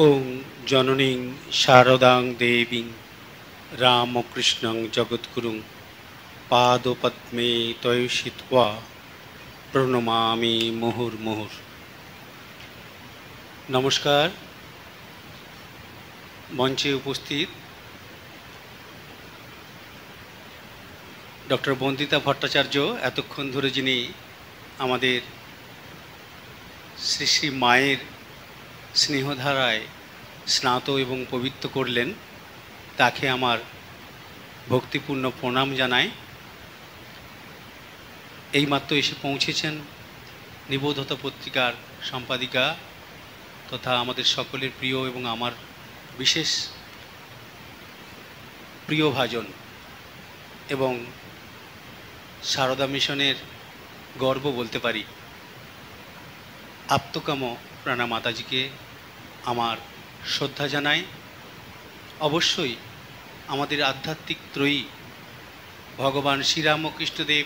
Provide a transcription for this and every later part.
ওং জননীং শারদাং দেবীং রামকৃষ্ণং জগদ্গুরুং পাদপদ্মে তয়সিত্বা প্রণমামি মুহুর্মুহুর। নমস্কার। মঞ্চে উপস্থিত ডক্টর বন্দিতা ভট্টাচার্য, এতক্ষণ ধরে যিনি আমাদের শ্রী শ্রী মায়ের স্নেহধারায় স্নাত এবং পবিত্র করলেন, তাকে আমার ভক্তিপূর্ণ প্রণাম জানাই। এইমাত্র এসে পৌঁছেছেন নিবোধতা পত্রিকার সম্পাদিকা তথা আমাদের সকলের প্রিয় এবং আমার বিশেষ প্রিয়ভাজন এবং সারদা মিশনের গর্ব বলতে পারি আপ্তকাম প্রাণা মাতাজিকে আমার শ্রদ্ধা জানাই। অবশ্যই আমাদের আধ্যাত্মিক ত্রয়ী ভগবান শ্রীরামকৃষ্ণদেব,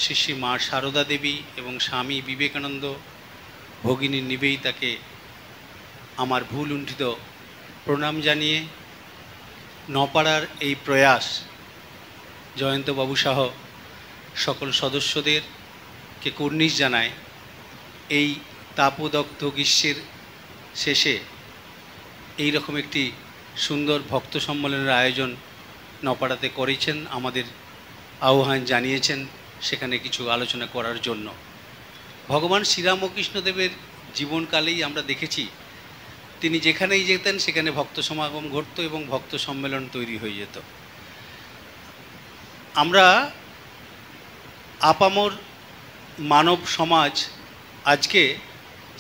শ্রী শ্রী মা সারদা দেবী এবং স্বামী বিবেকানন্দ ভগিনী নিবেদিতাকে আমার ভুলুণ্ঠিত প্রণাম জানিয়ে নপাড়ার এই প্রয়াস জয়ন্তবাবু সহ সকল সদস্যদেরকে কুর্নিশ জানায়। এই তাপদগ্ধ গ্রীষ্মের শেষে এই রকম একটি সুন্দর ভক্ত সম্মেলনের আয়োজন নপাড়াতে করেছেন, আমাদের আহ্বান জানিয়েছেন সেখানে কিছু আলোচনা করার জন্য। ভগবান শ্রীরামকৃষ্ণদেবের জীবনকালেই আমরা দেখেছি তিনি যেখানেই যেতেন সেখানে ভক্ত সমাগম ঘটত এবং ভক্ত সম্মেলন তৈরি হয়ে যেত। আমরা আপামর মানব সমাজ আজকে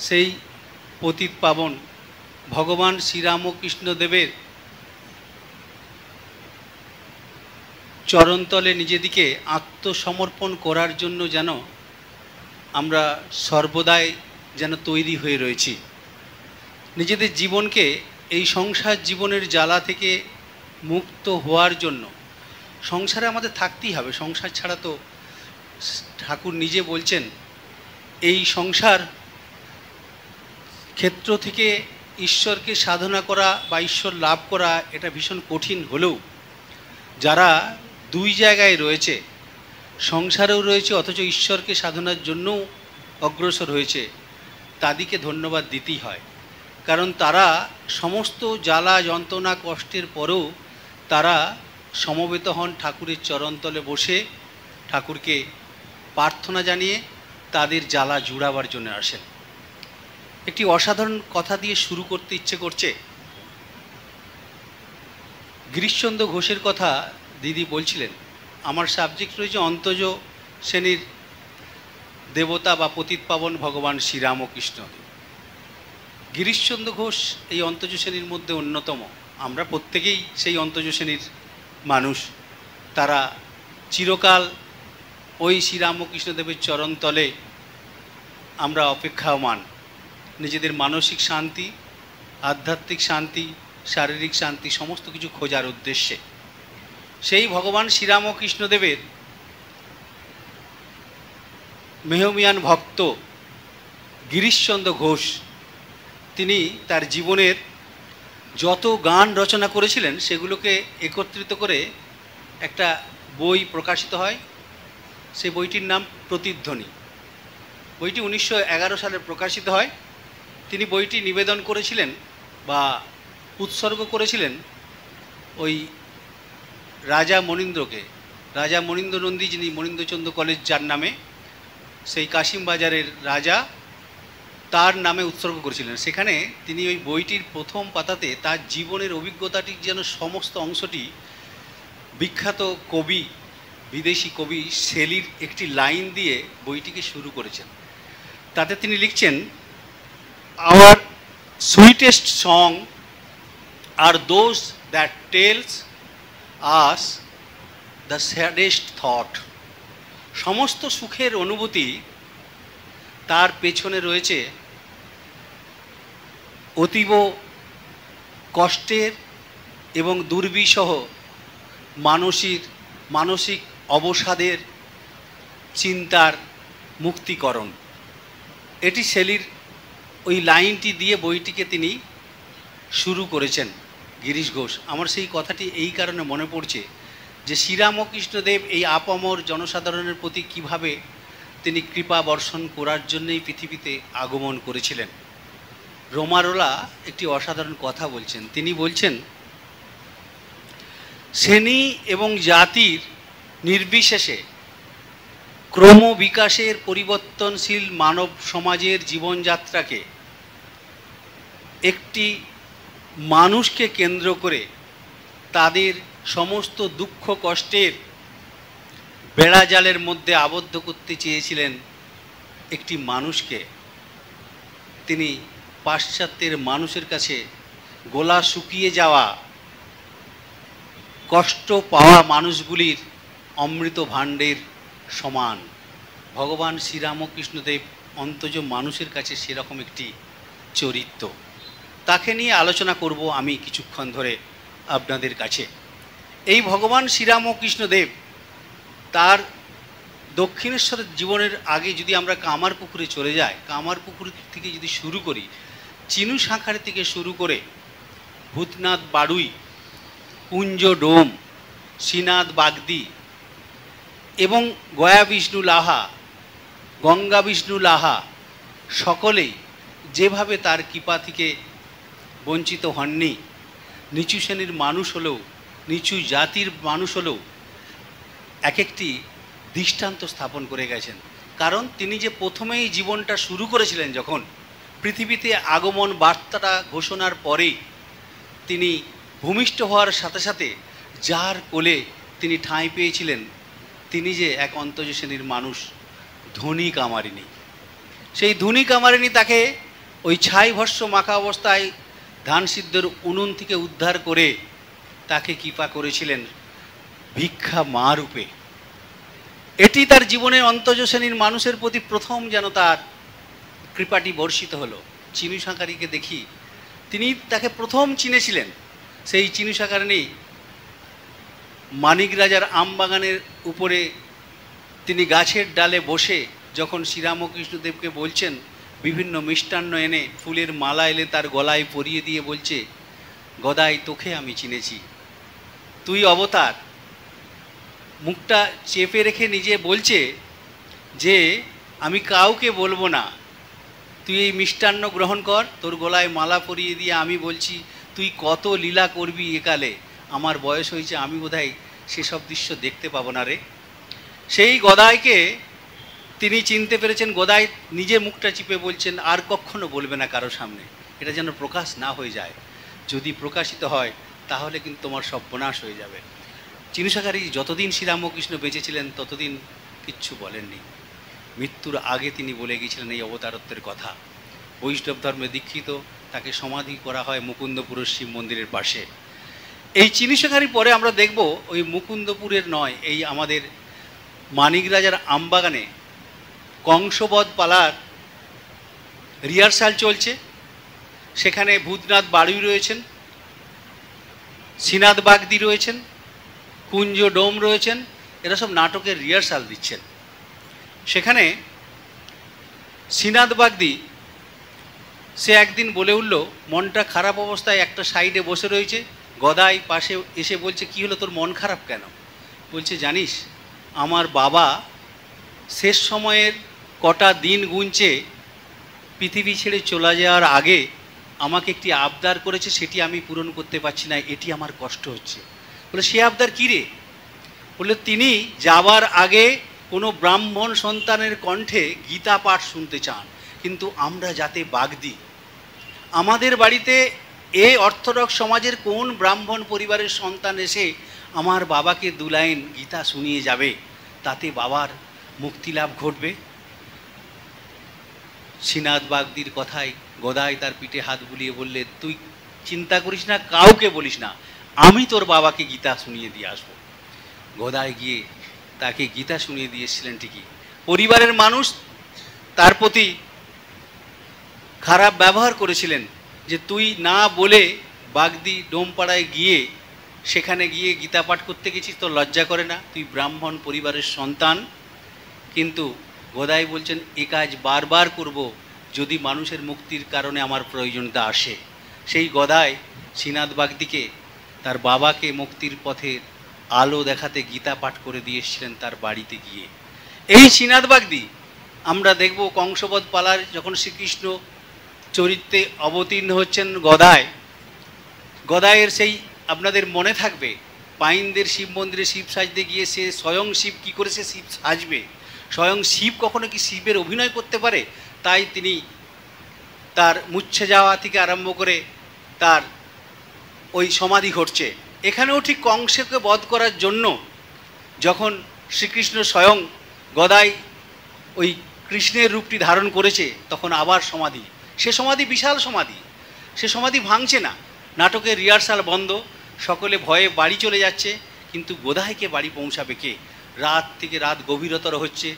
সেই পতিত পাবন ভগবান শ্রীরামকৃষ্ণদেবের চরণতলে নিজেদিকে আত্মসমর্পণ করার জন্য যেন আমরা সর্বদাই যেন তৈরি হয়ে রয়েছি। নিজেদের জীবনকে এই সংসার জীবনের জ্বালা থেকে মুক্ত হওয়ার জন্য সংসারে আমাদের থাকতেই হবে। সংসার ছাড়া তো ঠাকুর নিজে বলছেন এই সংসার ক্ষেত্র থেকে ঈশ্বরকে সাধনা করা বা ঈশ্বর লাভ করা এটা ভীষণ কঠিন হলেও যারা দুই জায়গায় রয়েছে, সংসারেও রয়েছে অথচ ঈশ্বরকে সাধনার জন্যও অগ্রসর হয়েছে, তাদেরকে ধন্যবাদ দিতেই হয়। কারণ তারা সমস্ত জ্বালা যন্ত্রণা কষ্টের পরেও তারা সমবেত হন ঠাকুরের চরণতলে বসে ঠাকুরকে প্রার্থনা জানিয়ে তাদের জ্বালা জুড়াবার জন্য আসেন। একটি অসাধারণ কথা দিয়ে শুরু করতে ইচ্ছে করছে। গিরিশচন্দ্র ঘোষের কথা দিদি বলছিলেন। আমার সাবজেক্ট রয়েছে অন্তজ শ্রেণীর দেবতা বা পতিত পাবন ভগবান শ্রীরামকৃষ্ণ। গিরিশচন্দ্র ঘোষ এই অন্তজ শ্রেণীর মধ্যে অন্যতম। আমরা প্রত্যেকেই সেই অন্তজ শ্রেণীর মানুষ। তারা চিরকাল ওই শ্রীরামকৃষ্ণদেবের চরণতলে আমরা অপেক্ষামান, নিজেদের মানসিক শান্তি, আধ্যাত্মিক শান্তি, শারীরিক শান্তি সমস্ত কিছু খোঁজার উদ্দেশ্যে। সেই ভগবান শ্রীরামকৃষ্ণদেবের মেহমিয়ান ভক্ত গিরিশচন্দ্র ঘোষ, তিনি তার জীবনের যত গান রচনা করেছিলেন সেগুলোকে একত্রিত করে একটা বই প্রকাশিত হয়। সেই বইটির নাম প্রতিধ্বনি। বইটি 1911 সালে প্রকাশিত হয়। তিনি বইটি নিবেদন করেছিলেন বা উৎসর্গ করেছিলেন ওই রাজা মনীন্দ্রকে। রাজা মনীন্দ্র নন্দী, যিনি মনীন্দ্রচন্দ্র কলেজ যার নামে, সেই কাশিম বাজারের রাজা, তার নামে উৎসর্গ করেছিলেন। সেখানে তিনি ওই বইটির প্রথম পাতাতে তার জীবনের অভিজ্ঞতাটির যেন সমস্ত অংশটি বিখ্যাত কবি, বিদেশি কবি শেলির একটি লাইন দিয়ে বইটিকে শুরু করেছেন। তাতে তিনি লিখছেন, our sweetest song are those that tells us the saddest thought. সমস্ত সুখের অনুভূতি তার পেছনে রয়েছে অতীব কষ্টের এবং দুর্বিষহ মানসিক অবসাদের চিন্তার মুক্তিকরণ। এটি শেলির ওই লাইনটি দিয়ে বইটিকে তিনি শুরু করেছেন গিরিশ ঘোষ। আমার সেই কথাটি এই কারণে মনে পড়ছে যে শ্রীরামকৃষ্ণদেব এই আপামর জনসাধারণের প্রতি কিভাবে তিনি কৃপা বর্ষণ করার জন্যই পৃথিবীতে আগমন করেছিলেন। রোমারোলা একটি অসাধারণ কথা বলছেন। তিনি বলছেন, শ্রেণী এবং জাতির নির্বিশেষে ক্রমবিকাশের পরিবর্তনশীল মানব সমাজের জীবনযাত্রাকে একটি মানুষকে কেন্দ্র করে তাদের সমস্ত দুঃখ কষ্টের বেড়াজালের মধ্যে আবদ্ধ করতে চেয়েছিলেন একটি মানুষকে। তিনি পাশ্চাত্যের মানুষের কাছে গলা শুকিয়ে যাওয়া, কষ্ট পাওয়া মানুষগুলির অমৃত ভাণ্ডের সমান। ভগবান শ্রীরামকৃষ্ণদেব অন্তজ মানুষের কাছে সেরকম একটি চরিত্র। তাকে নিয়ে আলোচনা করব আমি কিছুক্ষণ ধরে আপনাদের কাছে। এই ভগবান শ্রীরামকৃষ্ণদেব তার দক্ষিণেশ্বরের জীবনের আগে যদি আমরা কামারপুকুরে চলে যাই, কামারপুকুর থেকে যদি শুরু করি, চিনু শাঁখারি থেকে শুরু করে ভূতনাথ বাড়ুই, কুঞ্জ ডোম, শ্রীনাথ বাগদি এবং গয়া বিষ্ণু লাহা, গঙ্গা বিষ্ণু লাহা সকলেই যেভাবে তার কৃপা থেকে বঞ্চিত হননি, নিচু শ্রেণীর মানুষ হলেও, নিচু জাতির মানুষ হলেও এক একটি দৃষ্টান্ত স্থাপন করে গেছেন। কারণ তিনি যে প্রথমেই জীবনটা শুরু করেছিলেন, যখন পৃথিবীতে আগমন বার্তাটা ঘোষণার পরেই তিনি ভূমিষ্ঠ হওয়ার সাথে সাথে যার কোলে তিনি ঠাঁই পেয়েছিলেন, তিনি যে এক অন্তজ শ্রেণীর মানুষ, ধনী কামারিনী। সেই ধনী কামারিনী তাকে ওই ছাই ভস্য মাখা অবস্থায় ধান সিদ্ধর উনুন থেকে উদ্ধার করে তাকে কৃপা করেছিলেন ভিক্ষা মা রূপে। এটি তার জীবনের অন্তজ শ্রেণীর মানুষের প্রতি প্রথম যেন তার কৃপাটি বর্ষিত হলো। চিনু শাঁখারিকে দেখি, তিনি তাকে প্রথম চিনেছিলেন। সেই চিনু শাঁখারি মানিক রাজার আম বাগানের উপরে তিনি গাছের ডালে বসে যখন শ্রীরামকৃষ্ণদেবকে বলছেন, বিভিন্ন মিষ্টান্ন এনে ফুলের মালা এলে তার গলায় পরিয়ে দিয়ে বলছে, গদাই তোকে আমি চিনেছি, তুই অবতার। মুখটা চেপে রেখে নিজে বলছে যে আমি কাউকে বলবো না, তুই এই মিষ্টান্ন গ্রহণ কর, তোর গলায় মালা পরিয়ে দিয়ে আমি বলছি তুই কত লীলা করবি একালে, আমার বয়স হয়েছে, আমি বোধহয় সেসব দৃশ্য দেখতে পাবো না রে। সেই গদাইকে তিনি চিনতে পেরেছেন। গদাই নিজে মুখটা চিপে বলছেন, আর কখনো বলবে না কারো সামনে, এটা যেন প্রকাশ না হয়ে যায়, যদি প্রকাশিত হয় তাহলে কিন্তু তোমার সর্বনাশ হয়ে যাবে। চিনু শাঁখারি যতদিন শ্রীরামকৃষ্ণ বেঁচে ছিলেন ততদিন কিচ্ছু বলেননি। মৃত্যুর আগে তিনি বলে গিয়েছিলেন এই অবতারত্বের কথা। বৈষ্ণব ধর্মে দীক্ষিত, তাকে সমাধি করা হয় মুকুন্দপুরের শিব মন্দিরের পাশে। এই চিনু শাঁখারি পরে আমরা দেখব ওই মুকুন্দপুরের নয়, এই আমাদের মানিক রাজার আমবাগানে কংসবধ পালার রিহার্সাল চলছে। সেখানে ভূতনাথ বাড়ুই রয়েছেন, শ্রীনাথ বাগদি রয়েছেন, কুঞ্জ ডোম রয়েছেন, এরা সব নাটকের রিহার্সাল দিচ্ছেন। সেখানে শ্রীনাথ বাগদি সে একদিন বলে উঠল, মনটা খারাপ অবস্থায় একটা সাইডে বসে রয়েছে, গদাই পাশে এসে বলছে, কি হলো তোর মন খারাপ কেন? বলছে, জানিস আমার বাবা শেষ সময়ের কটা দিন গুনছে পৃথিবী ছেড়ে চলে যাওয়ার আগে আমাকে একটি আবদার করেছে, সেটি আমি পূরণ করতে পারছি না, এটি আমার কষ্ট হচ্ছে। বলে, সে আবদার কী রে? বললে, তিনি যাওয়ার আগে কোনো ব্রাহ্মণ সন্তানের কণ্ঠে গীতা পাঠ শুনতে চান, কিন্তু আমরা যাতে বাগদি, আমাদের বাড়িতে এ অর্থোডক্স সমাজের কোন ব্রাহ্মণ পরিবারের সন্তান এসে আমার বাবাকে দু লাইন গীতা শুনিয়ে যাবে, তাতে বাবার মুক্তিলাভ ঘটবে। শ্রীনাথ বাগদির কথায় গদাই তার পিঠে হাত বুলিয়ে বললে, তুই চিন্তা করিস না, কাউকে বলিস না, আমি তোর বাবাকে গীতা শুনিয়ে দিয়ে আসবো। গদাই গিয়ে তাকে গীতা শুনিয়ে দিয়েছিলেন ঠিকই, পরিবারের মানুষ তার প্রতি খারাপ ব্যবহার করেছিলেন, যে তুই না বলে বাগদি ডোমপাড়ায় গিয়ে সেখানে গিয়ে গীতা পাঠ করতে গেছিস, তোর লজ্জা করে না? তুই ব্রাহ্মণ পরিবারের সন্তান। কিন্তু গদাই বলছেন, এ কাজ বারবার করব যদি মানুষের মুক্তির কারণে আমার প্রয়োজনতা আসে। সেই গদাই শ্রীনাথ বাগদিকে তার বাবাকে মুক্তির পথের আলো দেখাতে গীতা পাঠ করে দিয়ে এসেছিলেন তার বাড়িতে গিয়ে। এই শ্রীনাথ বাগদি আমরা দেখব কংসবধ পালার যখন শ্রীকৃষ্ণ চরিত্রে অবতীর্ণ হচ্ছেন গদায়, গদায়ের সেই আপনাদের মনে থাকবে পাইনদের শিব মন্দিরে শিব সাজতে গিয়ে সে স্বয়ং শিব কী করে সে শিব সাজবে, স্বয়ং শিব কখনো কি শিবের অভিনয় করতে পারে? তাই তিনি তার মুচ্ছে যাওয়া থেকে আরম্ভ করে তার ওই সমাধি ঘটছে। এখানেও ঠিক কংসকে বধ করার জন্য যখন শ্রীকৃষ্ণ স্বয়ং গদাই ওই কৃষ্ণের রূপটি ধারণ করেছে তখন আবার সমাধি, সে সমাধি বিশাল সমাধি, সে সমাধি ভাঙছে না। নাটকের রিহার্সাল বন্ধ, সকলে ভয়ে বাড়ি চলে যাচ্ছে, কিন্তু গদাইকে বাড়ি পৌঁছাবে কে? রাত থেকে রাত গভীরতর হচ্ছে,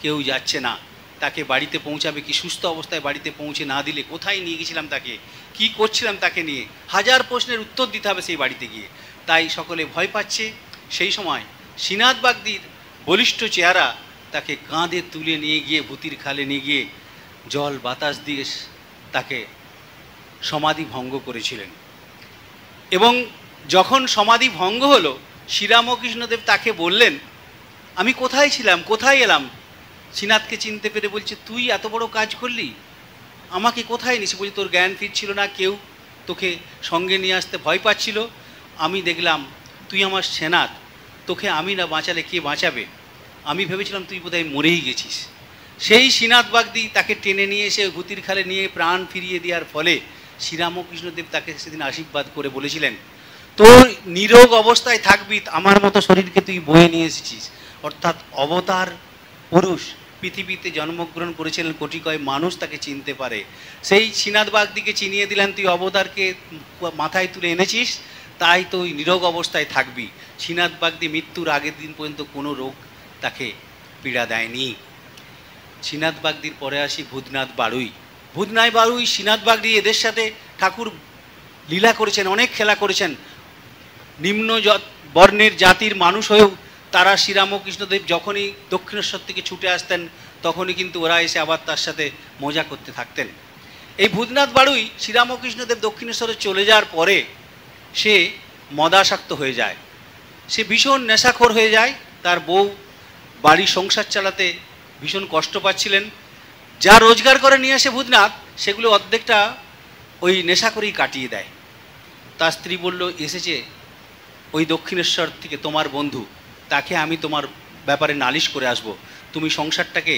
কেউ যাচ্ছে না। তাকে বাড়িতে পৌঁছাবে কি? সুস্থ অবস্থায় বাড়িতে পৌঁছে না দিলে কোথায় নিয়ে গেছিলাম তাকে, কি করছিলাম তাকে নিয়ে, হাজার প্রশ্নের উত্তর দিতে হবে সেই বাড়িতে গিয়ে। তাই সকলে ভয় পাচ্ছে। সেই সময় শ্রীনাথ বাগদির বলিষ্ঠ চেহারা তাকে কাঁধে তুলে নিয়ে গিয়ে ভূতির খালে নিয়ে গিয়ে জল বাতাস দিয়ে তাকে সমাধি ভঙ্গ করেছিলেন। এবং যখন সমাধি ভঙ্গ হলো, শ্রীরামকৃষ্ণদেব তাকে বললেন, আমি কোথায় ছিলাম, কোথায় এলাম? শ্রীনাথকে চিনতে পেরে বলছে, তুই এত বড় কাজ করলি, আমাকে কোথায় নিস? বলছি, তোর জ্ঞান ফিরছিল না, কেউ তোকে সঙ্গে নিয়ে আসতে ভয় পাচ্ছিল, আমি দেখলাম তুই আমার সেনাথ, তোকে আমি না বাঁচালে কে বাঁচাবে? আমি ভেবেছিলাম তুই বোধহয় মরেই গেছিস। সেই শ্রীনাথ বাগদি তাকে টেনে নিয়ে এসে ভূতির খালে নিয়ে প্রাণ ফিরিয়ে দেওয়ার ফলে শ্রীরামকৃষ্ণদেব তাকে সেদিন আশীর্বাদ করে বলেছিলেন, তোর নিরোগ অবস্থায় থাকবি, আমার মতো শরীরকে তুই বয়ে নিয়ে এসেছিস। অর্থাৎ অবতার পুরুষ পৃথিবীতে জন্মগ্রহণ করেছিলেন, কোটি কয় মানুষ তাকে চিনতে পারে। সেই শ্রীনাথ বাগদিকে চিনিয়ে দিলেন, তুই অবতারকে মাথায় তুলে এনেছিস, তাই তুই নিরোগ অবস্থায় থাকবি। শ্রীনাথ বাগদি মৃত্যুর আগের দিন পর্যন্ত কোনো রোগ তাকে পীড়া দেয়নি। শ্রীনাথ বাগদির পরে আসি ভূতনাথ বাড়ুই। ভূতনাথ বাড়ুই, শ্রীনাথ বাগদি এদের সাথে ঠাকুর লীলা করেছেন, অনেক খেলা করেছেন। নিম্ন বর্ণের জাতির মানুষ হয়েও তারা শ্রীরামকৃষ্ণদেব যখনই দক্ষিণেশ্বর থেকে ছুটে আসতেন তখনই কিন্তু ওরা এসে আবার তার সাথে মজা করতে থাকতেন। এই ভূতনাথ বাড়ুই শ্রীরামকৃষ্ণদেব দক্ষিণেশ্বরে চলে যাওয়ার পরে সে মদাসক্ত হয়ে যায়, সে ভীষণ নেশাখোর হয়ে যায়। তার বউ বাড়ি সংসার চালাতে ভীষণ কষ্ট পাচ্ছিলেন। যা রোজগার করে নিয়ে আসে ভূতনাথ, সেগুলো অর্ধেকটা ওই নেশা করেই কাটিয়ে দেয়। তার স্ত্রী বলল, এসেছে ওই দক্ষিণেশ্বর থেকে তোমার বন্ধু, তাকে আমি তোমার ব্যাপারে নালিশ করে আসব। তুমি সংসারটাকে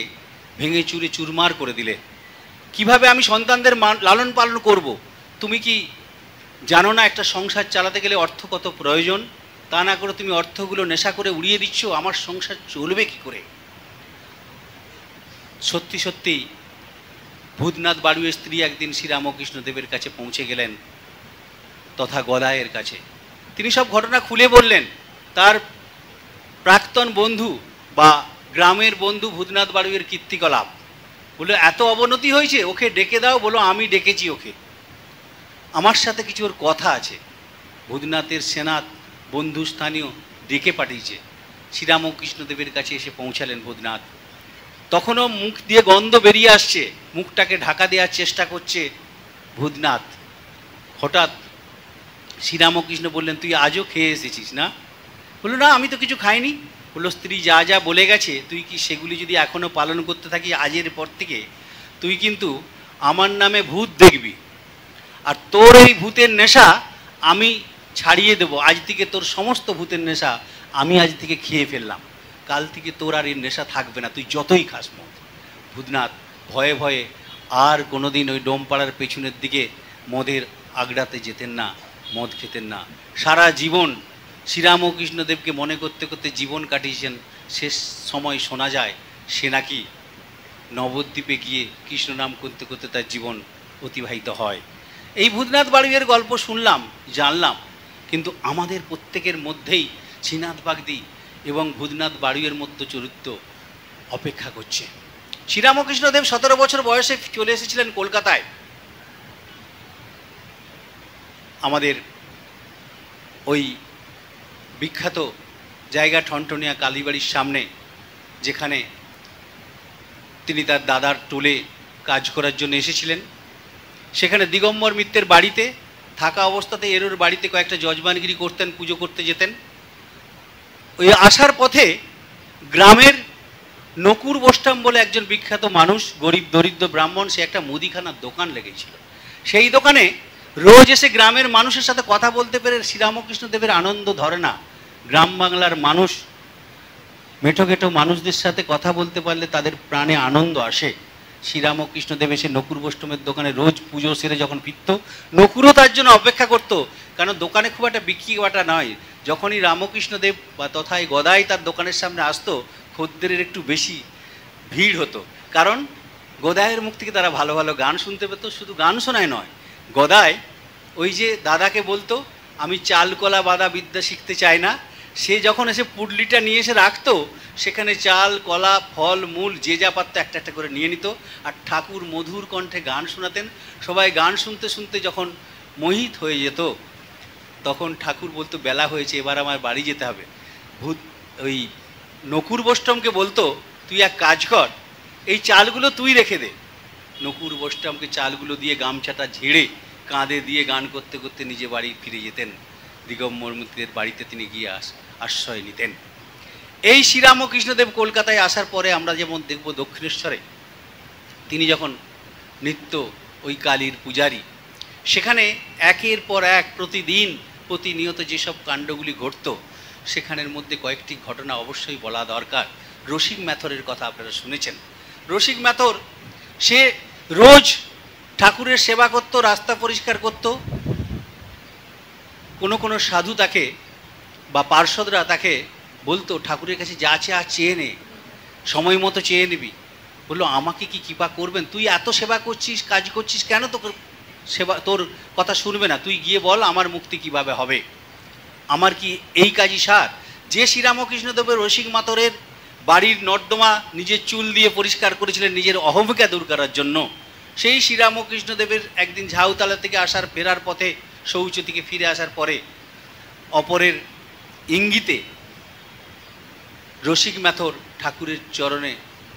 ভেঙে চুরে চুরমার করে দিলে, কিভাবে আমি সন্তানদের লালন পালন করব? তুমি কি জানো না একটা সংসার চালাতে গেলে অর্থ কত প্রয়োজন? তা না করে তুমি অর্থগুলো নেশা করে উড়িয়ে দিচ্ছ, আমার সংসার চলবে কি করে? সত্যি সত্যি ভূতনাথ বাড়ুইয়ের স্ত্রী একদিন শ্রীরামকৃষ্ণদেবের কাছে পৌঁছে গেলেন, তথা গদায়ের কাছে। তিনি সব ঘটনা খুলে বললেন। তার প্রাক্তন বন্ধু বা গ্রামের বন্ধু ভূতনাথ বাড়ুইয়ের কীর্তিকলাপ, বললো এত অবনতি হয়েছে, ওকে ডেকে দাও। বলো, আমি ডেকেছি ওকে, আমার সাথে কিছু ওর কথা আছে। ভূতনাথের সেনাথ বন্ধু স্থানীয় ডেকে পাঠিয়েছে। শ্রীরামকৃষ্ণদেবের কাছে এসে পৌঁছালেন ভূতনাথ। তখনও মুখ দিয়ে গন্ধ বেরিয়ে আসছে, মুখটাকে ঢাকা দেওয়ার চেষ্টা করছে ভূতনাথ। হঠাৎ শ্রীরামকৃষ্ণ বললেন, তুই আজও খেয়ে এসেছিস না? বললো, না, আমি তো কিছু খাইনি। বললো, স্ত্রী যা যা বলে গেছে, তুই কি সেগুলি যদি এখনও পালন করতে থাকিস আজের পর থেকে, তুই কিন্তু আমার নামে ভূত দেখবি, আর তোর এই ভূতের নেশা আমি ছাড়িয়ে দেবো। আজ থেকে তোর সমস্ত ভূতের নেশা আমি আজ থেকে খেয়ে ফেললাম, কাল থেকে তোর আর এর নেশা থাকবে না, তুই যতই খাস মদ। ভূতনাথ ভয়ে ভয়ে আর কোনোদিন ওই ডোমপাড়ার পেছনের দিকে মদের আগ্রাতে যেতেন না, মদ খেতেন না। সারা জীবন শ্রীরামকৃষ্ণদেবকে মনে করতে করতে জীবন কাটিয়েছেন। শেষ সময় শোনা যায় সে নাকি নবদ্বীপে গিয়ে কৃষ্ণ নাম করতে করতে তার জীবন অতিবাহিত হয়। এই ভূতনাথ বাড়ুইয়ের গল্প শুনলাম, জানলাম, কিন্তু আমাদের প্রত্যেকের মধ্যেই শ্রীনাথ বাগদি এবং ভূতনাথ বাড়ুইয়ের মধ্যে চরিত্র অপেক্ষা করছে। শ্রীরামকৃষ্ণদেব 17 বছর বয়সে চলে এসেছিলেন কলকাতায়। আমাদের ওই বিখ্যাত জায়গা ঠনঠনিয়া কালীবাড়ির সামনে, যেখানে তিনি তার দাদার টোলে কাজ করার জন্য এসেছিলেন, সেখানে দিগম্বর মিত্রের বাড়িতে থাকা অবস্থাতে এরোর বাড়িতে কয়েকটা যজমানগিরি করতেন, পুজো করতে যেতেন। ওই আসার পথে গ্রামের নকুর বোস্টাম বলে একজন বিখ্যাত মানুষ, গরিব দরিদ্র ব্রাহ্মণ, সে একটা মুদিখানার দোকান লেগেছিল। সেই দোকানে রোজ এসে গ্রামের মানুষের সাথে কথা বলতে পেরে শ্রীরামকৃষ্ণদেবের আনন্দ ধরে না। গ্রাম বাংলার মানুষ, মেঠো ঘেটো মানুষদের সাথে কথা বলতে পারলে তাদের প্রাণে আনন্দ আসে। শ্রীরামকৃষ্ণদেব এসে নকুর বোস্টমের দোকানে রোজ পুজো সেরে যখন ফিরত, নকুরও তার জন্য অপেক্ষা করতো, কারণ দোকানে খুব একটা বিক্রি বাটা নয়। যখনই রামকৃষ্ণদেব বা তথায় গদাই তার দোকানের সামনে আসতো, খদ্দেরের একটু বেশি ভিড় হতো, কারণ গদাইয়ের মুখ থেকে তারা ভালো ভালো গান শুনতে পেত। শুধু গান শোনায় নয়, গদাই ওই যে দাদাকে বলতো, আমি চাল কলা বাদা বিদ্যা শিখতে চাই না, সে যখন এসে পুডলিটা নিয়ে এসে রাখতো, সেখানে চাল কলা ফল মূল যে যা পারতো একটা একটা করে নিয়ে নিত। আর ঠাকুর মধুর কণ্ঠে গান শোনাতেন। সবাই গান শুনতে শুনতে যখন মোহিত হয়ে যেত, তখন ঠাকুর বলতো, বেলা হয়েছে, এবার আমার বাড়ি যেতে হবে। ওই নকুর বোস্টমকে বলতো, তুই এক কাজ কর, এই চালগুলো তুই রেখে দে। নকুর বোস্টমকে চালগুলো দিয়ে গামছাটা ঝেড়ে কাঁধে দিয়ে গান করতে করতে নিজে বাড়ি ফিরে যেতেন। দিগম্বর মূর্তিদের বাড়িতে তিনি গিয়ে আশ্রয় নিতেন। এই শ্রীরামকৃষ্ণদেব কলকাতায় আসার পরে আমরা যেমন দেখব দক্ষিণেশ্বরে তিনি যখন নিত্য ওই কালীর পূজারী, সেখানে একের পর এক প্রতিদিন প্রতিনিয়ত যেসব কাণ্ডগুলি ঘটত, সেখানের মধ্যে কয়েকটি ঘটনা অবশ্যই বলা দরকার। রসিক ম্যাথরের কথা আপনারা শুনেছেন। রসিক ম্যাথর সে রোজ ঠাকুরের সেবা করত, রাস্তা পরিষ্কার করত। কোনো কোনো সাধু তাকে বা পার্ষদরা তাকে বলতো, ঠাকুরের কাছে যা চেয়ে নে, সময় মতো চেয়ে নিবি। বললো, আমাকে কি কৃপা করবেন? তুই এত সেবা করছিস, কাজ করছিস, কেন তোর কথা শুনবে না? তুই গিয়ে বল আমার মুক্তি কিভাবে হবে, আমার কি এই কাজই সার? যে শ্রীরামকৃষ্ণদেবের রসিক মাতরের বাড়ির নর্দমা নিজের চুল দিয়ে পরিষ্কার করেছিলেন নিজের অহমিকা দূর করার জন্য, সেই শ্রীরামকৃষ্ণদেবের একদিন ঝাউতলা থেকে ফেরার পথে, শৌচ থেকে ফিরে আসার পরে অপরের ইঙ্গিতে রসিক ম্যাথর ঠাকুরের চরণে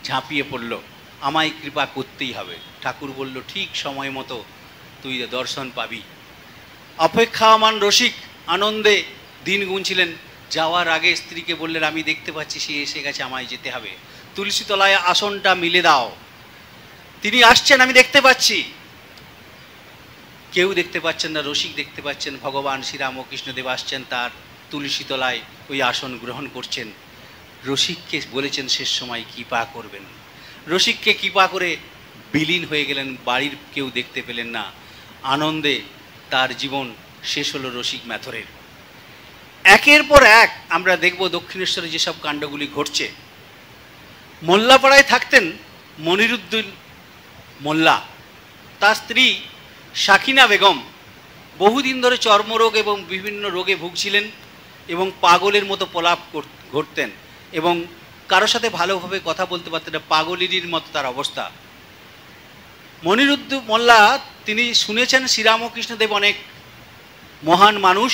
ঝাঁপিয়ে পড়ল, আমায় কৃপা করতেই হবে। ঠাকুর বলল, ঠিক সময় মতো তুই দর্শন পাবি। অপেক্ষামান রসিক আনন্দে দিন গুনছিলেন। যাওয়ার আগে স্ত্রীকে বললেন, আমি দেখতে পাচ্ছি সে এসে গেছে, আমায় যেতে হবে, তুলসী তলায় আসনটা মিলে দাও। তিনি আসছেন, আমি দেখতে পাচ্ছি। কেউ দেখতে পাচ্ছেন না, রসিক দেখতে পাচ্ছেন ভগবান শ্রীরামকৃষ্ণদেব আসছেন, তার তুলসী তলায় ওই আসন গ্রহণ করছেন। রসিককে বলেছেন শেষ সময় কৃপা করবেন। রসিককে কৃপা করে বিলীন হয়ে গেলেন, বাড়ির কেউ দেখতে পেলেন না। আনন্দে তার জীবন শেষ হলো রসিক ম্যাথরের। একের পর এক আমরা দেখব দক্ষিণেশ্বরে যেসব কাণ্ডগুলি ঘটছে। মোল্লাপাড়ায় থাকতেন মনিরুদ্দিন মোল্লা। তার স্ত্রী সাকিনা বেগম বহুদিন ধরে চর্মরোগ এবং বিভিন্ন রোগে ভুগছিলেন এবং পাগলের মতো প্রলাপ ঘটতেন এবং কারোর সাথে ভালোভাবে কথা বলতে পারতেন না, পাগলিনীর মতো তার অবস্থা। মনিরুদ্দিন মোল্লা তিনি শুনেছেন শ্রীরামকৃষ্ণদেব অনেক মহান মানুষ,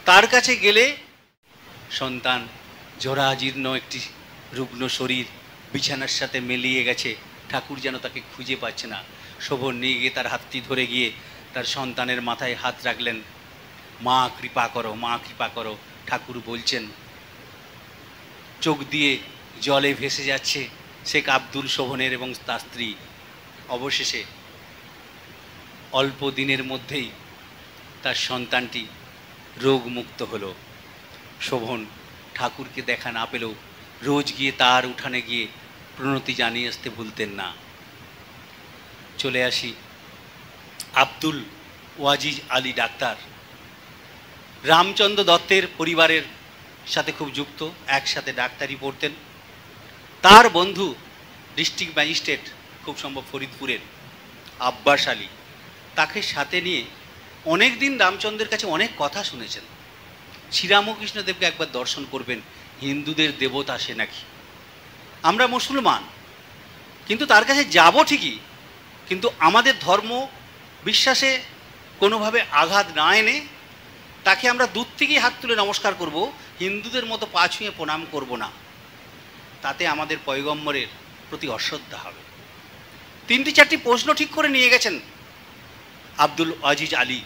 তার কাছে গেলে সন্তান জরাজীর্ণ একটি রুগ্ন শরীর বিছানার সাথে মিলিয়ে গেছে, ঠাকুর যেন তাকে খুঁজে পাচ্ছে না। শোভন নিয়ে গিয়ে তার হাতটি ধরে গিয়ে তার সন্তানের মাথায় হাত রাখলেন, মা কৃপা করো, মা কৃপা করো। ঠাকুর বলছেন, চোখ দিয়ে জলে ভেসে যাচ্ছে শেখ আব্দুল শোভনের এবং তার স্ত্রী। অবশেষে অল্প দিনের মধ্যেই তার সন্তানটি রোগমুক্ত হলো। শোভন ঠাকুরকে দেখা না পেলেও রোজ গিয়ে তার উঠানে গিয়ে প্রণতি জানিয়ে আসতে ভুলতেন না। চলে আসি আব্দুল ওয়াজিজ আলী ডাক্তার, রামচন্দ্র দত্তের পরিবারের সাথে খুব যুক্ত, একসাথে ডাক্তারি পড়তেন। তার বন্ধু ডিস্ট্রিক্ট ম্যাজিস্ট্রেট, খুব সম্ভব ফরিদপুরের, আব্বাস আলী, তাকে সাথে নিয়ে অনেক দিন রামচন্দ্রের কাছে অনেক কথা শুনেছেন। শ্রীরামকৃষ্ণদেবকে একবার দর্শন করবেন, হিন্দুদের দেবতা সে নাকি, আমরা মুসলমান, কিন্তু তার কাছে যাব ঠিকই, কিন্তু আমাদের ধর্ম বিশ্বাসে কোনোভাবে আঘাত না এনে তাকে আমরা দূর থেকেই হাত তুলে নমস্কার করব, হিন্দুদের মতো পা ছুঁয়ে প্রণাম করব না, তাতে আমাদের পয়গম্বরের প্রতি অশ্রদ্ধা হবে। 3-4টি প্রশ্ন ঠিক করে নিয়ে গেছেন আব্দুল আজিজ আলী।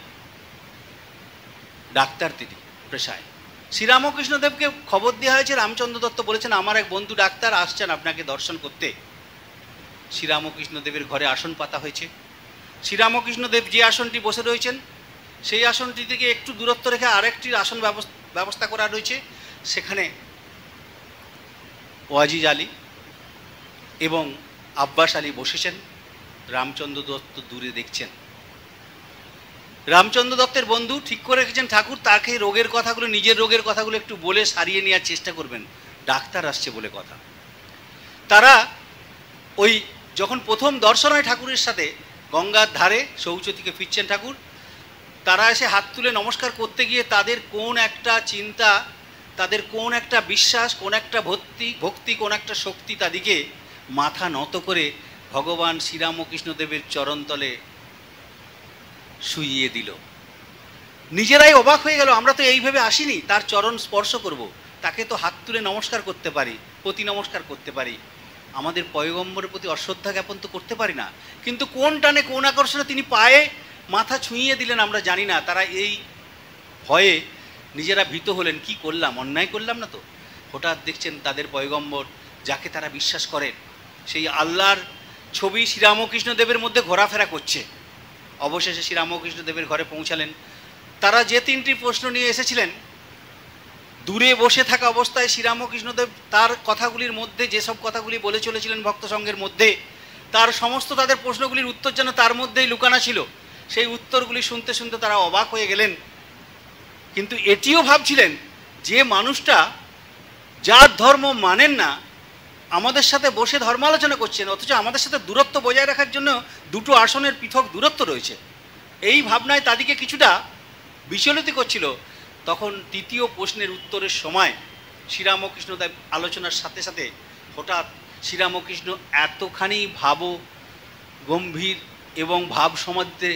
ডাক্তার তিনি পেশায়। শ্রীরামকৃষ্ণদেবকে খবর দেওয়া হয়েছে, রামচন্দ্র দত্ত বলেছেন আমার এক বন্ধু ডাক্তার আসছেন আপনাকে দর্শন করতে। শ্রীরামকৃষ্ণদেবের ঘরে আসন পাতা হয়েছে। শ্রীরামকৃষ্ণদেব যে আসনটি বসে রয়েছেন সেই আসনটি থেকে একটু দূরত্ব রেখে আরেকটি আসন ব্যবস্থা করা রয়েছে। সেখানে ওয়াজিজ আলী এবং আব্বাস আলী বসেছেন। রামচন্দ্র দত্ত দূরে দেখছেন। রামচন্দ্র দত্তের বন্ধু ঠিক করে রেখেছেন ঠাকুর তাকে রোগের কথাগুলো, নিজের রোগের কথাগুলো একটু বলে সারিয়ে নেওয়ার চেষ্টা করবেন, ডাক্তার আসছে বলে কথা। তারা ওই যখন প্রথম দর্শন হয় ঠাকুরের সাথে, গঙ্গার ধারে শৌচ থেকে ফিরছেন ঠাকুর, তারা এসে হাত তুলে নমস্কার করতে গিয়ে তাদের কোন একটা চিন্তা, তাদের কোন একটা বিশ্বাস, কোন একটা ভক্তি, কোন একটা শক্তি তাদেরকে মাথা নত করে ভগবান শ্রীরামকৃষ্ণদেবের চরণতলে শুইয়ে দিল। নিজেরাই অবাক হয়ে গেল, আমরা তো এইভাবে আসিনি তার চরণ স্পর্শ করব, তাকে তো হাত তুলে নমস্কার করতে পারি, প্রতি নমস্কার করতে পারি, আমাদের পয়গম্বরের প্রতি অশ্রদ্ধা জ্ঞাপন তো করতে পারি না, কিন্তু কোন টানে কোন আকর্ষণে তিনি পায়ে মাথা ছুঁইয়ে দিলেন আমরা জানি না। তারা এই ভয়ে নিজেরা ভীত হলেন, কি করলাম, অন্যায় করলাম না তো। হঠাৎ দেখছেন তাদের পয়গম্বর যাকে তারা বিশ্বাস করেন সেই আল্লাহর ছবি শ্রীরামকৃষ্ণদেবের মধ্যে ঘোরাফেরা করছে। অবশেষে শ্রীরামকৃষ্ণদেবের ঘরে পৌঁছালেন। তারা যে তিনটি প্রশ্ন নিয়ে এসেছিলেন, দূরে বসে থাকা অবস্থায় শ্রীরামকৃষ্ণদেব তার কথাগুলির মধ্যে যেসব কথাগুলি বলে চলেছিলেন ভক্ত সঙ্গের মধ্যে, তার সমস্ত তাদের প্রশ্নগুলির উত্তর যেন তার মধ্যেই লুকানো ছিল। সেই উত্তরগুলি শুনতে শুনতে তারা অবাক হয়ে গেলেন, কিন্তু এটিও ভাবছিলেন যে মানুষটা যার ধর্ম মানেন না আমাদের সাথে বসে ধর্মালোচনা করছেন, অথচ আমাদের সাথে দূরত্ব বজায় রাখার জন্য দুটো আসনের পৃথক দূরত্ব রয়েছে। এই ভাবনায় তাদেরকে কিছুটা বিচলিত করছিল। তখন তৃতীয় প্রশ্নের উত্তরের সময় শ্রীরামকৃষ্ণদেব আলোচনার সাথে সাথে হঠাৎ শ্রীরামকৃষ্ণ এতখানি গম্ভীর এবং ভাব সমাধিতে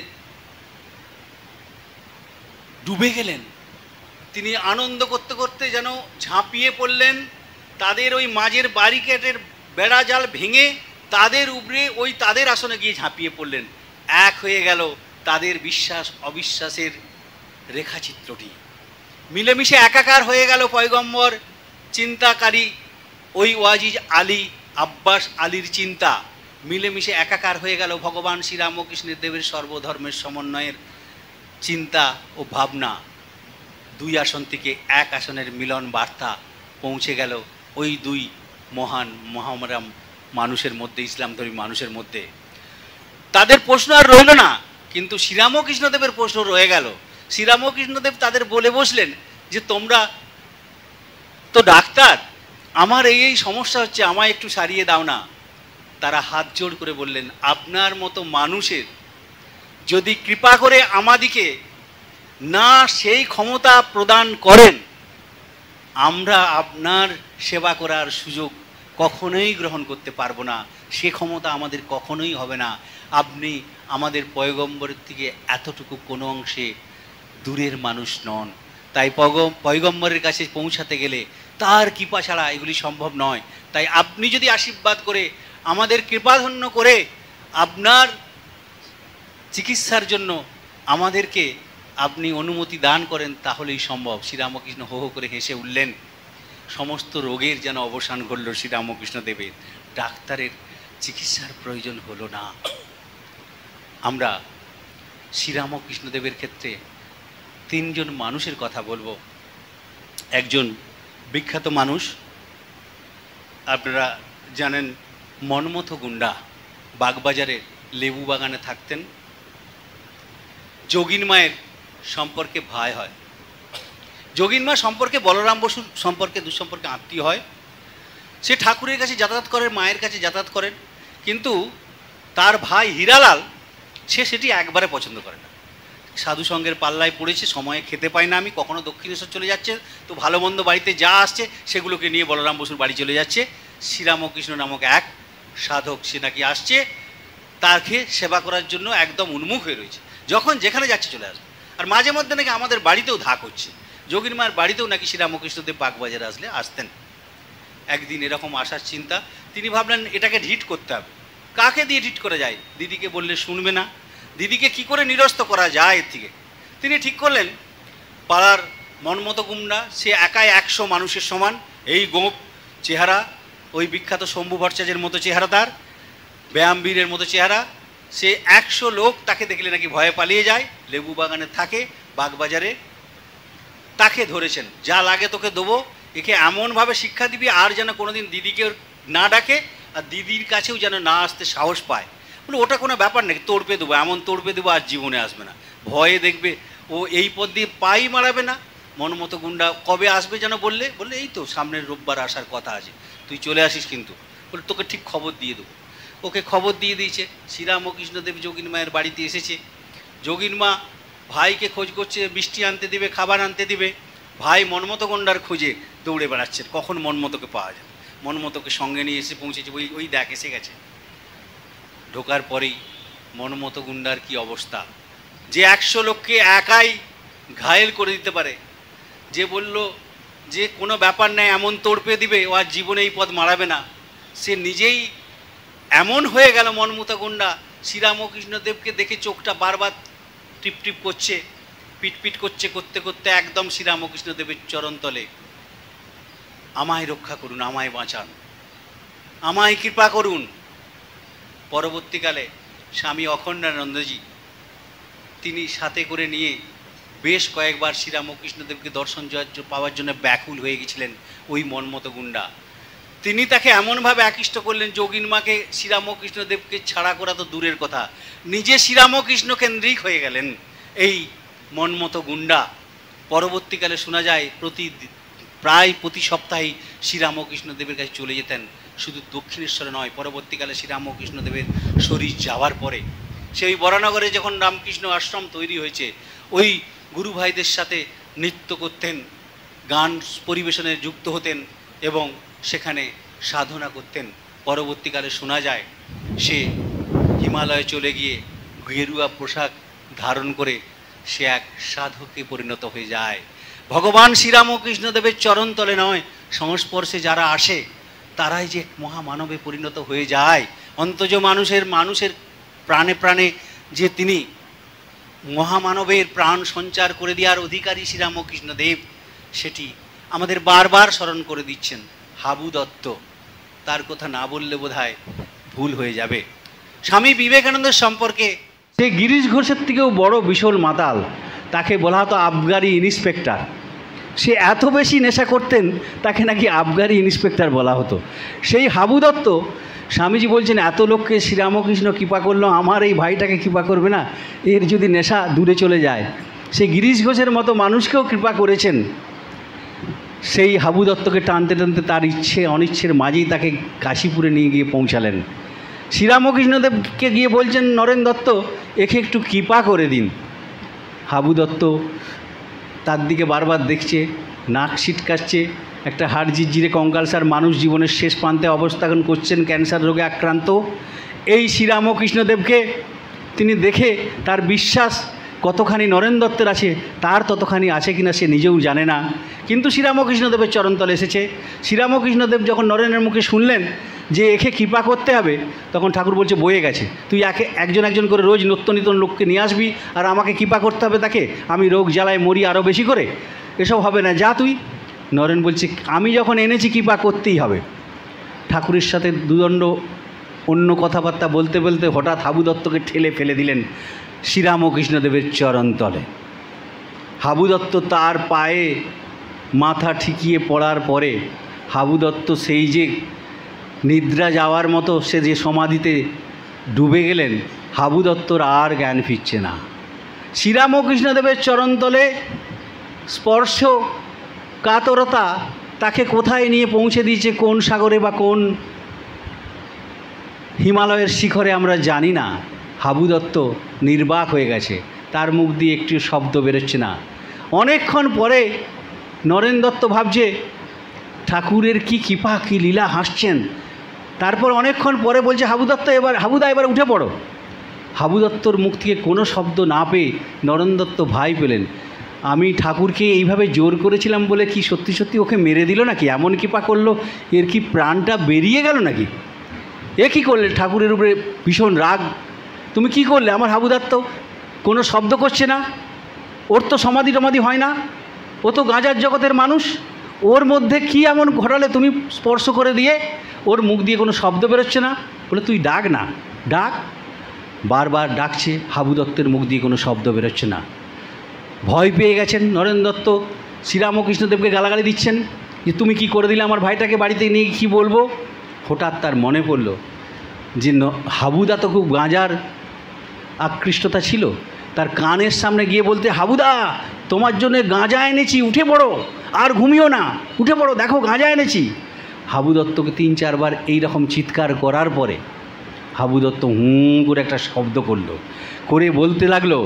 ডুবে গেলেন, তিনি আনন্দ করতে করতে যেন ঝাঁপিয়ে পড়লেন, তাদের ওই মাঝের ব্যারিকেডের বেড়া জাল ভেঙে তাদের উপরে ওই তাদের আসনে গিয়ে ঝাঁপিয়ে পড়লেন। এক হয়ে গেল তাদের বিশ্বাস অবিশ্বাসের রেখাচিত্রটি, মিলেমিশে একাকার হয়ে গেল পয়গম্বর চিন্তাকারী ওই ওয়াজিজ আলী আব্বাস আলীর চিন্তা, মিলেমিশে একাকার হয়ে গেল ভগবান শ্রীরামকৃষ্ণের দেবের সর্বধর্মের সমন্বয়ের চিন্তা ও ভাবনা। দুই আসন থেকে এক আসনের মিলন বার্তা পৌঁছে গেল ওই দুই মহান মহামরাম মানুষের মধ্যে, ইসলামধর্মী মানুষের মধ্যে। তাদের প্রশ্ন আর রইল না, কিন্তু শ্রীরামকৃষ্ণদেবের প্রশ্ন রয়ে গেল। শ্রীরামকৃষ্ণদেব তাদের বলে বসলেন যে তোমরা তো ডাক্তার, আমার এই সমস্যা হচ্ছে, আমায় একটু সারিয়ে দাও না। তারা হাত জোড় করে বললেন, আপনার মতো মানুষের যদি কৃপা করে আমাদিকে না সেই ক্ষমতা প্রদান করেন, আমরা আপনার সেবা করার সুযোগ কখনোই গ্রহণ করতে পারবো না, সে ক্ষমতা আমাদের কখনোই হবে না। আপনি আমাদের পয়গম্বরের থেকে এতটুকু কোনো অংশে দূরের মানুষ নন, তাই পয়গম্বরের কাছে পৌঁছাতে গেলে তার কৃপা ছাড়া এগুলি সম্ভব নয়। তাই আপনি যদি আশীর্বাদ করে আমাদের কৃপাধন্য করে আপনার চিকিৎসার জন্য আমাদেরকে আপনি অনুমতি দান করেন তাহলেই সম্ভব। শ্রীরামকৃষ্ণ হো হো করে হেসে উঠলেন। সমস্ত রোগের যেন অবসান ঘটল শ্রীরামকৃষ্ণ দেবের, ডাক্তারের চিকিৎসার প্রয়োজন হলো না। আমরা শ্রীরামকৃষ্ণ দেবের ক্ষেত্রে তিনজন মানুষের কথা বলবো। একজন বিখ্যাত মানুষ, আপনারা জানেন মনমথ গুন্ডা, বাগবাজারে লেবু বাগানে থাকতেন। যোগিন মায়ের সম্পর্কে ভাই হয়, যোগিন মা সম্পর্কে বলরাম বসুর সম্পর্কে দুঃসম্পর্কে আত্মীয় হয়। সে ঠাকুরের কাছে যাতায়াত করেন, মায়ের কাছে যাতায়াত করেন, কিন্তু তার ভাই হীরালাল সে সেটি একবারে পছন্দ করে না। সাধু সঙ্গের পাল্লায় পড়েছে, সময়ে খেতে পায় না, আমি কখনো দক্ষিণেশ্বর চলে যাচ্ছে, তো ভালো মন্দ বাড়িতে যা আসছে সেগুলোকে নিয়ে বলরাম বসুর বাড়ি চলে যাচ্ছে। শ্রীরামকৃষ্ণ নামক এক সাধক সে নাকি আসছে, তাকে সেবা করার জন্য একদম উন্মুখ হয়ে রয়েছে, যখন যেখানে যাচ্ছে চলে আসবে। আর মাঝে মধ্যে নাকি আমাদের বাড়িতেও ধাক হচ্ছে, যোগীর মায়ের বাড়িতেও নাকি শ্রীরামকৃষ্ণদেব বাগবাজারে আসতেন। একদিন এরকম আসার চিন্তা, তিনি ভাবলেন এটাকে ঢিট করতে হবে। কাকে দিয়ে ঢিট করা যায়? দিদিকে বললে শুনবে না, দিদিকে কি করে নিরস্ত করা যায় এর থেকে। তিনি ঠিক করলেন পাড়ার মনমতো গুন্ডা, সে একাই 100 মানুষের সমান, এই গোঁপ চেহারা, ওই বিখ্যাত শম্ভু ভট্টাচার্যের মতো চেহারা, তার ব্যায়ামবীরের মতো চেহারা। সে 100 লোক তাকে দেখলে নাকি ভয়ে পালিয়ে যায়, লেবু বাগানে থাকে, বাগবাজারে। তাকে ধরেছেন, যা লাগে তোকে দেবো, একে এমনভাবে শিক্ষা দিবি আর যেন কোনোদিন দিদিকে না ডাকে, আর দিদির কাছেও যেন না আসতে সাহস পায়। বলে ওটা কোনো ব্যাপার নাকি, তোড়পে দেবো, এমন তোড়পে দেবো আর জীবনে আসবে না, ভয়ে দেখবে ও এই পথ দিয়ে পাই মারাবে না। মনমতো গুন্ডা কবে আসবে যেন বললে এই তো সামনের রোববার আসার কথা আছে, তুই চলে আসিস কিন্তু। বলে তোকে ঠিক খবর দিয়ে দেবো। ওকে খবর দিয়ে দিয়েছে। শ্রীরাম ও কৃষ্ণদেব যোগিন মায়ের বাড়িতে এসেছে। যোগিন মা ভাইকে খোঁজ করছে, বৃষ্টি আনতে দিবে, খাবার আনতে দিবে। ভাই মনমতো গুন্ডার খোঁজে দৌড়ে বেড়াচ্ছেন, কখন মনমতোকে পাওয়া যায়। মনমতোকে সঙ্গে নিয়ে এসে পৌঁছেছে, ওই দেখ এসে গেছে। ঢোকার পরেই মনমতো গুন্ডার কি অবস্থা, যে 100 লোককে একাই ঘায়েল করে দিতে পারে, যে বলল যে কোনো ব্যাপার নেই, এমন তোড়পে দিবে ও আর জীবনে এই পথ মারাবে না, সে নিজেই এমন হয়ে গেল মনমতো গুন্ডা। শ্রীরাম ও কৃষ্ণদেবকে দেখে চোখটা বারবার টিপ টিপ করছে, পিটপিট করছে, করতে করতে একদম শ্রীরাম ও কৃষ্ণদেবের চরণতলে, আমায় রক্ষা করুন, আমায় বাঁচান, আমায় কৃপা করুন। পরবর্তীকালে স্বামী অখণ্ডানন্দজি তিনি সাথে করে নিয়ে বেশ কয়েকবার শ্রীরাম ও কৃষ্ণদেবকে দর্শন পাওয়ার জন্য ব্যাকুল হয়ে গেছিলেন ওই মনমতো গুন্ডা। তিনি তাকে এমনভাবে আকৃষ্ট করলেন, যোগিন মাকে শ্রীরাম ও কৃষ্ণদেবকে ছাড়া করা তো দূরের কথা, নিজে শ্রীরাম ও কৃষ্ণ কেন্দ্রিক হয়ে গেলেন এই মনমতো গুন্ডা। পরবর্তীকালে শোনা যায় প্রায় প্রতি সপ্তাহেই শ্রীরাম ও কৃষ্ণদেবের কাছে চলে যেতেন। শুধু দক্ষিণেশ্বরে নয়, পরবর্তীকালে শ্রীরাম ও কৃষ্ণদেবের শরীর যাওয়ার পরে সেই বরানগরে যখন রামকৃষ্ণ আশ্রম তৈরি হয়েছে, ওই গুরু ভাইদের সাথে নৃত্য করতেন, গান পরিবেশনে যুক্ত হতেন এবং সেখানে সাধনা করতেন। পরবর্তীকালে শোনা যায় সে হিমালয়ে চলে গিয়ে গেরুয়া পোশাক ধারণ করে সে এক সাধকে পরিণত হয়ে যায়। ভগবান শ্রীরাম ও কৃষ্ণদেবের চরণতলে নয়, সংস্পর্শে যারা আসে তারাই যে মহামানবে পরিণত হয়ে যায়। অন্তজ মানুষের প্রাণে প্রাণে যে তিনি মহামানবের প্রাণ সঞ্চার করে দেওয়ার অধিকারী শ্রীরাম ও কৃষ্ণদেব, সেটি আমাদের বারবার স্মরণ করে দিচ্ছেন। হাবু দত্ত, তার কথা না বললে বোধহয় ভুল হয়ে যাবে। স্বামী বিবেকানন্দের সম্পর্কে, সে গিরিশ ঘোষের থেকেও বড় বিশাল মাতাল, তাকে বলা হতো আবগারি ইন্সপেক্টর। সে এত বেশি নেশা করতেন তাকে নাকি আবগারি ইন্সপেক্টর বলা হতো। সেই হাবু দত্ত, স্বামীজি বলছেন এত লোককে শ্রীরামকৃষ্ণ কৃপা করলো, আমার এই ভাইটাকে কৃপা করবে না? এর যদি নেশা দূরে চলে যায়, সে গিরিশ ঘোষের মতো মানুষকেও কৃপা করেছেন। সেই হাবু দত্তকে টানতে টানতে তার ইচ্ছে অনিচ্ছের মাঝেই তাকে কাশীপুরে নিয়ে গিয়ে পৌঁছালেন। শ্রীরামকৃষ্ণদেবকে গিয়ে বলছেন, নরেন দত্ত একে একটু কৃপা করে দিন। হাবু দত্ত তার দিকে বারবার দেখছে, নাক ছিটকাচ্ছে, একটা হাড় জিরজিরে কঙ্কালসার মানুষ জীবনের শেষ প্রান্তে অবস্থান করছেন, ক্যান্সার রোগে আক্রান্ত। এই শ্রীরামকৃষ্ণদেবকে তিনি দেখে তার বিশ্বাস কতখানি নরেন দত্তের আছে, তার ততখানি আছে কিনা সে নিজেও জানে না। কিন্তু শ্রীরামকৃষ্ণদেবের চরণতলে এসেছে। শ্রীরামকৃষ্ণদেব যখন নরেনের মুখে শুনলেন যে একে কৃপা করতে হবে, তখন ঠাকুর বলছে বয়ে গেছে, তুই একজন একজন করে রোজ নিত্য লোককে নিয়ে আসবি আর আমাকে কৃপা করতে হবে তাকে, আমি রোগ জ্বালায় মরি আরও বেশি করে, এসব হবে না, যা তুই। নরেন বলছে আমি যখন এনেছি কৃপা করতেই হবে। ঠাকুরের সাথে দুদণ্ড অন্য কথাবার্তা বলতে বলতে হঠাৎ হাবু দত্তকে ঠেলে ফেলে দিলেন শ্রীরামকৃষ্ণদেবের চরণতলে। হাবু দত্ত তার পায়ে মাথা ঠেকিয়ে পড়ার পরে হাবু দত্ত সেই যে নিদ্রা যাওয়ার মতো সে যে সমাধিতে ডুবে গেলেন, হাবু দত্তর আর জ্ঞান ফিরছে না। শ্রীরামকৃষ্ণদেবের চরণতলে স্পর্শ কাতরতা তাকে কোথায় নিয়ে পৌঁছে দিয়েছে, কোন সাগরে বা কোন হিমালয়ের শিখরে আমরা জানি না। হাবু দত্ত নির্বাক হয়ে গেছে, তার মুখ দিয়ে একটি শব্দ বেরোচ্ছে না। অনেকক্ষণ পরে নরেন দত্ত ভাবছে ঠাকুরের কি কৃপা, কি লীলা, হাসছেন। তারপর অনেকক্ষণ পরে বলছে হাবুদা এবার উঠে পড়ো। হাবু দত্তর মুখ থেকে কোনো শব্দ না পেয়ে নরেন দত্ত ভয় পেলেন, আমি ঠাকুরকে এইভাবে জোর করেছিলাম বলে কি সত্যি সত্যি ওকে মেরে দিল নাকি, এমন কৃপা করলো, এর কি প্রাণটা বেরিয়ে গেল নাকি? এ কী করলে? ঠাকুরের উপরে ভীষণ রাগ, তুমি কি করলে? আমার হাবু দত্ত কোনো শব্দ করছে না। ওর তো সমাধি টমাধি হয় না, ও তো গাঁজার জগতের মানুষ, ওর মধ্যে কি এমন ঘটালে তুমি স্পর্শ করে দিয়ে ওর মুখ দিয়ে কোনো শব্দ বেরোচ্ছে না? বলে তুই ডাক না, ডাক। বারবার ডাকছে, হাবু দত্তের মুখ দিয়ে কোনো শব্দ বেরোচ্ছে না। ভয় পেয়ে গেছেন নরেন দত্ত, শ্রীরামকৃষ্ণদেবকে গালাগালি দিচ্ছেন যে তুমি কি করে দিলে আমার ভাইটাকে, বাড়িতে নিয়ে কী বলবো। হঠাৎ তার মনে পড়ল যে হাবুদা তো খুব গাঁজার আকৃষ্টতা ছিল, তার কানের সামনে গিয়ে বলতে, হাবুদা তোমার জন্য গাঁজা এনেছি, উঠে পড়ো, আর ঘুমিও না, উঠে পড়ো, দেখো গাঁজা এনেছি। হাবু দত্তকে 3-4 বার এইরকম চিৎকার করার পরে হাবু দত্ত হুঁ করে একটা শব্দ করলো, করে বলতে লাগলো,